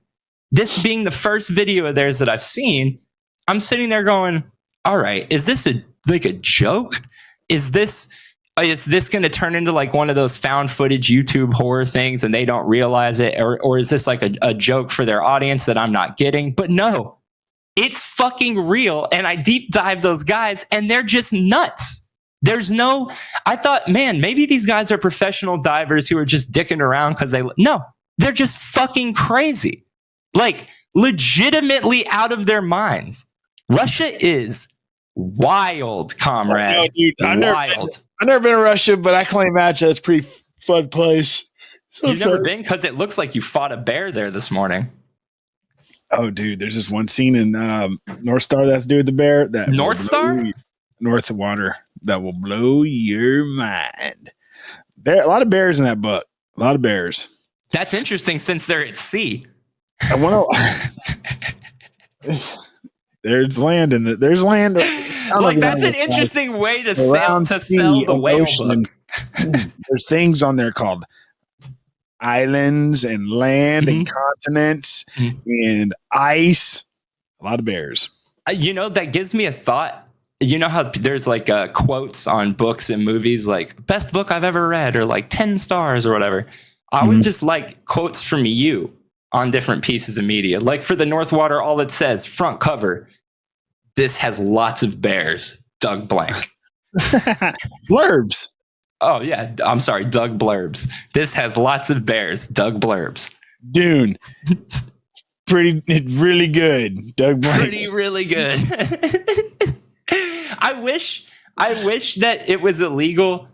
S2: this being the first video of theirs that I've seen, I'm sitting there going, all right, is this a joke? Is this going to turn into like one of those found footage YouTube horror things and they don't realize it? Or is this like a joke for their audience that I'm not getting? But no, it's fucking real. And I deep dive those guys and they're just nuts. I thought, man, maybe these guys are professional divers who are just dicking around because they're just fucking crazy. Like, legitimately out of their minds. Russia is wild, comrade.
S1: No, dude, I've never been to Russia, but I can imagine it's a pretty fun place. So
S2: You've never been? Because it looks like you fought a bear there this morning.
S1: Oh, dude, there's this one scene in North Star that's to do with the bear. That
S2: North Star?
S1: North Water. That will blow your mind. There, a lot of bears in that book. A lot of bears.
S2: That's interesting since they're at sea.
S1: I want to. There's land in the. There's land.
S2: Like, that's an interesting way to sell the whale book.
S1: There's things on there called islands and land and continents and ice. A lot of bears.
S2: That gives me a thought. You know how there's like quotes on books and movies, like best book I've ever read, or like 10 stars or whatever. I would just like quotes from you on different pieces of media. Like for the North Water, all it says, front cover, this has lots of bears, Doug Blank.
S1: Blurbs.
S2: Oh, yeah. I'm sorry, Doug Blurbs. This has lots of bears, Doug Blurbs.
S1: Dune. Really good, Doug Blank.
S2: Really good. I wish that it was illegal.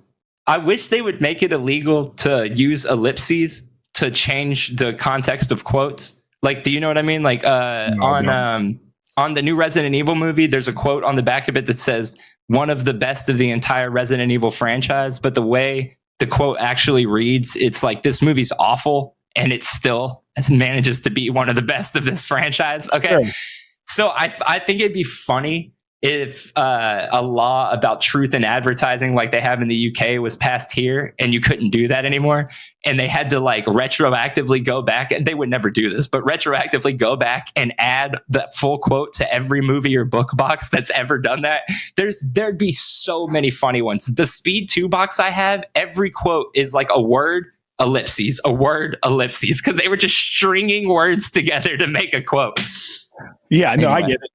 S2: I wish they would make it illegal to use ellipses to change the context of quotes. Like, do you know what I mean? Like on the new Resident Evil movie, there's a quote on the back of it that says one of the best of the entire Resident Evil franchise. But the way the quote actually reads, it's like, this movie's awful and it still manages to be one of the best of this franchise. Okay. Sure. So I think it'd be funny if a law about truth in advertising like they have in the UK was passed here and you couldn't do that anymore. And they had to like retroactively go back, and they would never do this, but retroactively go back and add that full quote to every movie or book box that's ever done that. There'd be so many funny ones. The Speed 2 box I have, every quote is like a word, ellipses, a word, ellipses, because they were just stringing words together to make a quote.
S1: Yeah, no, I get it.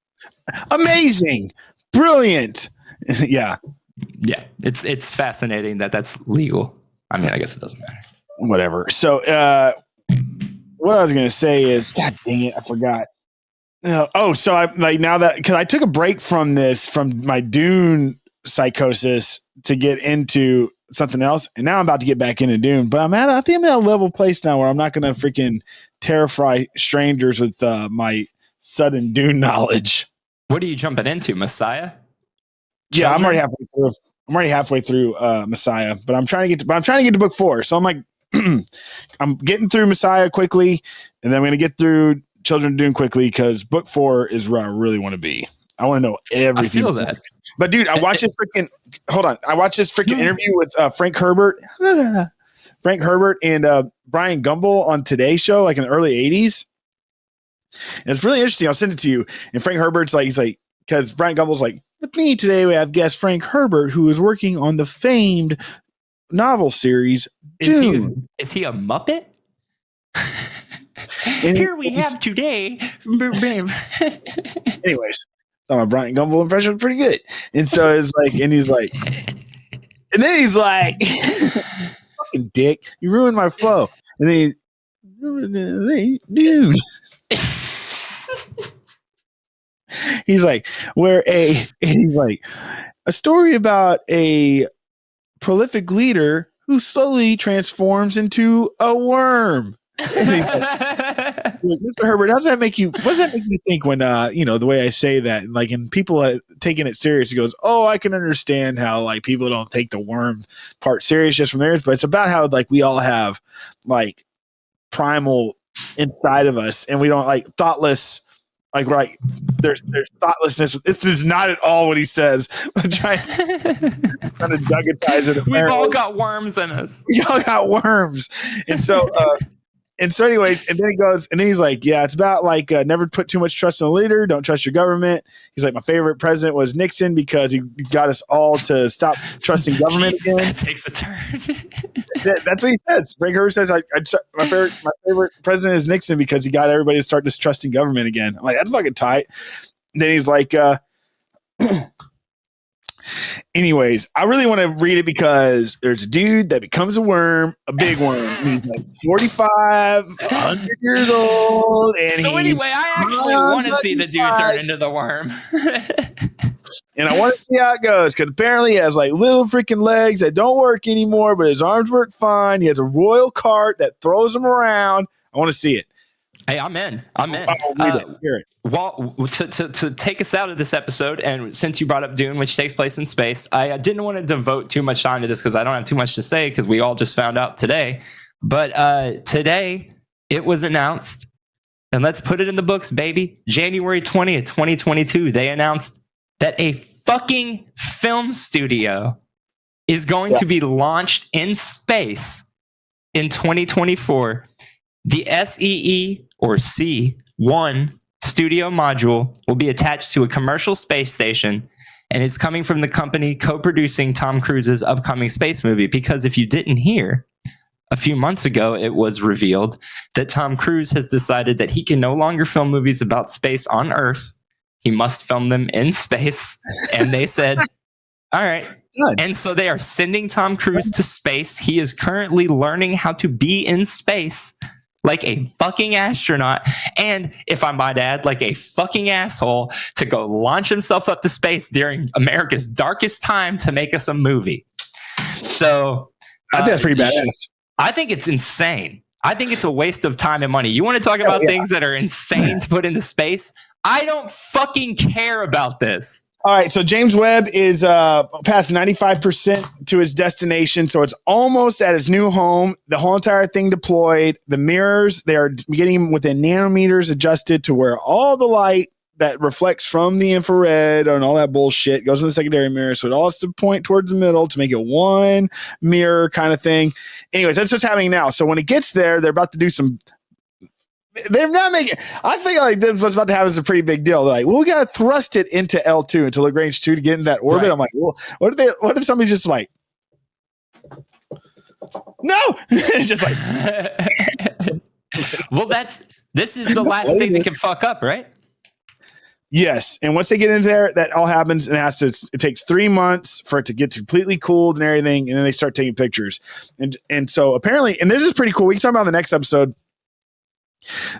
S1: Amazing, brilliant. Yeah
S2: it's fascinating that's legal. I mean, I guess it doesn't matter,
S1: whatever. So what I was gonna say is, god dang it, I forgot. So I like, now that, because I took a break from my Dune psychosis to get into something else, and now I'm about to get back into Dune, but I think I'm at a level place now where I'm not gonna freaking terrify strangers with my sudden Dune knowledge.
S2: What are you jumping into, Messiah?
S1: Yeah, I'm already halfway through Messiah, but I'm trying to get to book 4. So I'm like, I'm getting through Messiah quickly, and then I'm going to get through Children of Dune quickly, because book 4 is where I really want to be. I want to know everything.
S2: I feel that.
S1: But dude, I watched this freaking interview with Frank Herbert and Brian Gumbel on Today Show, like in the early 80s. And it's really interesting. I'll send it to you. And Frank Herbert's like, he's like, because Brian Gumbel's like, with me today, we have guest Frank Herbert, who is working on the famed novel series Dune.
S2: Is he a Muppet? Here we have today.
S1: Anyways, my Brian Gumbel impression was pretty good. And so it's like, and he's like, and then he's like, fucking dick, you ruined my flow. And then Dune. He's like, a story about a prolific leader who slowly transforms into a worm. Like, Mr. Herbert, what does that make you think when the way I say that, like, and people taking it serious, he goes, oh, I can understand how like people don't take the worm part serious just from theirs, but it's about how like we all have like primal inside of us, and we don't like thoughtless, like, right, there's thoughtlessness. This is not at all what he says, but trying to dugatize it.
S2: We've all got worms in us.
S1: We all got worms. And so anyways, and then he goes, and then he's like, yeah, it's about like never put too much trust in a leader. Don't trust your government. He's like, my favorite president was Nixon because he got us all to stop trusting government again.
S2: That takes a turn.
S1: That's what he says. Frank Herbert says, my favorite president is Nixon because he got everybody to start distrusting government again. I'm like, that's fucking tight. And then he's like, Anyways, I really want to read it because there's a dude that becomes a worm, a big worm. He's like 45, 100 years old. And
S2: So anyway, I actually want to see the dude turn into the worm.
S1: And I want to see how it goes because apparently he has like little freaking legs that don't work anymore, but his arms work fine. He has a royal cart that throws him around. I want to see it.
S2: Hey, I'm in. I'm in.
S1: Hear it.
S2: Well, to take us out of this episode, and since you brought up Dune, which takes place in space, I didn't want to devote too much time to this because I don't have too much to say because we all just found out today. But today it was announced, and let's put it in the books, baby. January 20th, 2022, they announced that a fucking film studio is going to be launched in space in 2024. The SEE or C1 studio module will be attached to a commercial space station, and it's coming from the company co-producing Tom Cruise's upcoming space movie. Because if you didn't hear, a few months ago, it was revealed that Tom Cruise has decided that he can no longer film movies about space on Earth. He must film them in space. And they said, all right.
S1: Good.
S2: And so they are sending Tom Cruise to space. He is currently learning how to be in space like a fucking astronaut, and if I might add, like a fucking asshole to go launch himself up to space during America's darkest time to make us a movie. So
S1: I think that's pretty badass.
S2: I think it's insane. I think it's a waste of time and money. You want to talk about things that are insane to put into space? I don't fucking care about this.
S1: All right, so James Webb is past 95% to his destination, so it's almost at his new home. The whole entire thing deployed. The mirrors, they are getting within nanometers adjusted to where all the light that reflects from the infrared and all that bullshit goes in the secondary mirror, so it all has to point towards the middle to make it one mirror kind of thing. Anyways, that's what's happening now. So when it gets there, they're about to do some... They're not making. I think like this what's about to happen is a pretty big deal. They're like, well, we got to thrust it into L2 into Lagrange 2 to get in that orbit. Right. I'm like, well, what if somebody's just like, no, it's just like,
S2: well, this is the last thing that can fuck up, right?
S1: Yes, and once they get into there, that all happens, and it takes 3 months for it to get completely cooled and everything, and then they start taking pictures, and so apparently, and this is pretty cool. We can talk about in the next episode.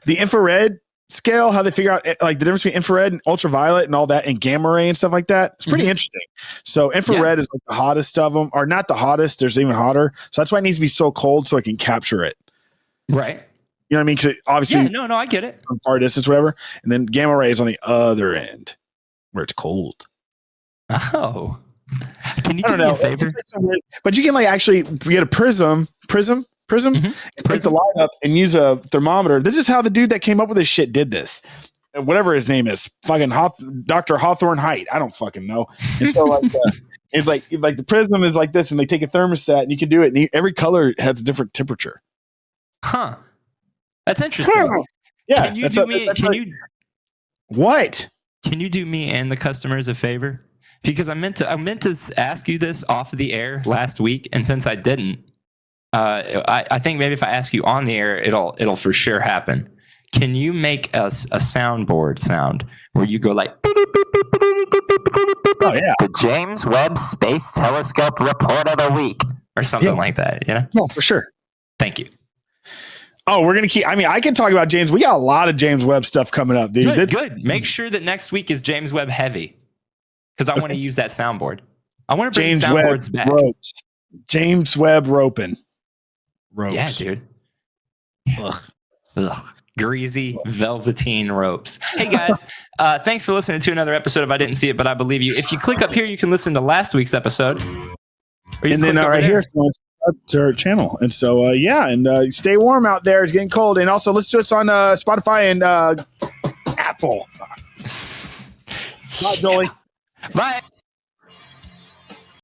S1: The infrared scale, how they figure out like the difference between infrared and ultraviolet and all that, and gamma ray and stuff like that. It's pretty interesting. So infrared is like the hottest of them, or not the hottest. There's even hotter. So that's why it needs to be so cold so it can capture it.
S2: Right.
S1: You know what I mean? Because obviously,
S2: no, I get it.
S1: From far distance, whatever. And then gamma ray is on the other end where it's cold.
S2: Oh. Can you do me a favor?
S1: But you can like actually get a prism, and break the light up and use a thermometer. This is how the dude that came up with this shit did this. Whatever his name is, fucking Dr. Hawthorne Height. I don't fucking know. And so like it's like the prism is like this, and they take a thermostat and you can do it. And every color has a different temperature.
S2: Huh? That's interesting.
S1: Yeah.
S2: Can you do me?
S1: What?
S2: Can you do me and the customers a favor? Because I meant to ask you this off the air last week, and since I didn't, I think maybe if I ask you on the air, it'll for sure happen. Can you make us a soundboard sound where you go like, oh,
S1: yeah,
S2: the James Webb Space Telescope Report of the Week or something like that? You know?
S1: Yeah, for sure.
S2: Thank you.
S1: Oh, we're gonna keep. I mean, I can talk about James. We got a lot of James Webb stuff coming up, dude.
S2: Good. Make sure that next week is James Webb heavy. Because I want to use that soundboard. I want to bring
S1: James
S2: soundboards back.
S1: Ropes. James Webb roping. Ropes.
S2: Yeah, dude. Ugh. Greasy velveteen ropes. Hey guys, thanks for listening to another episode of I Didn't See It, But I Believe You. If you click up here, you can listen to last week's episode.
S1: And then right here, subscribe to our channel. And so, and stay warm out there. It's getting cold. And also, listen to us on Spotify and Apple. Bye, Joey.
S2: Bye.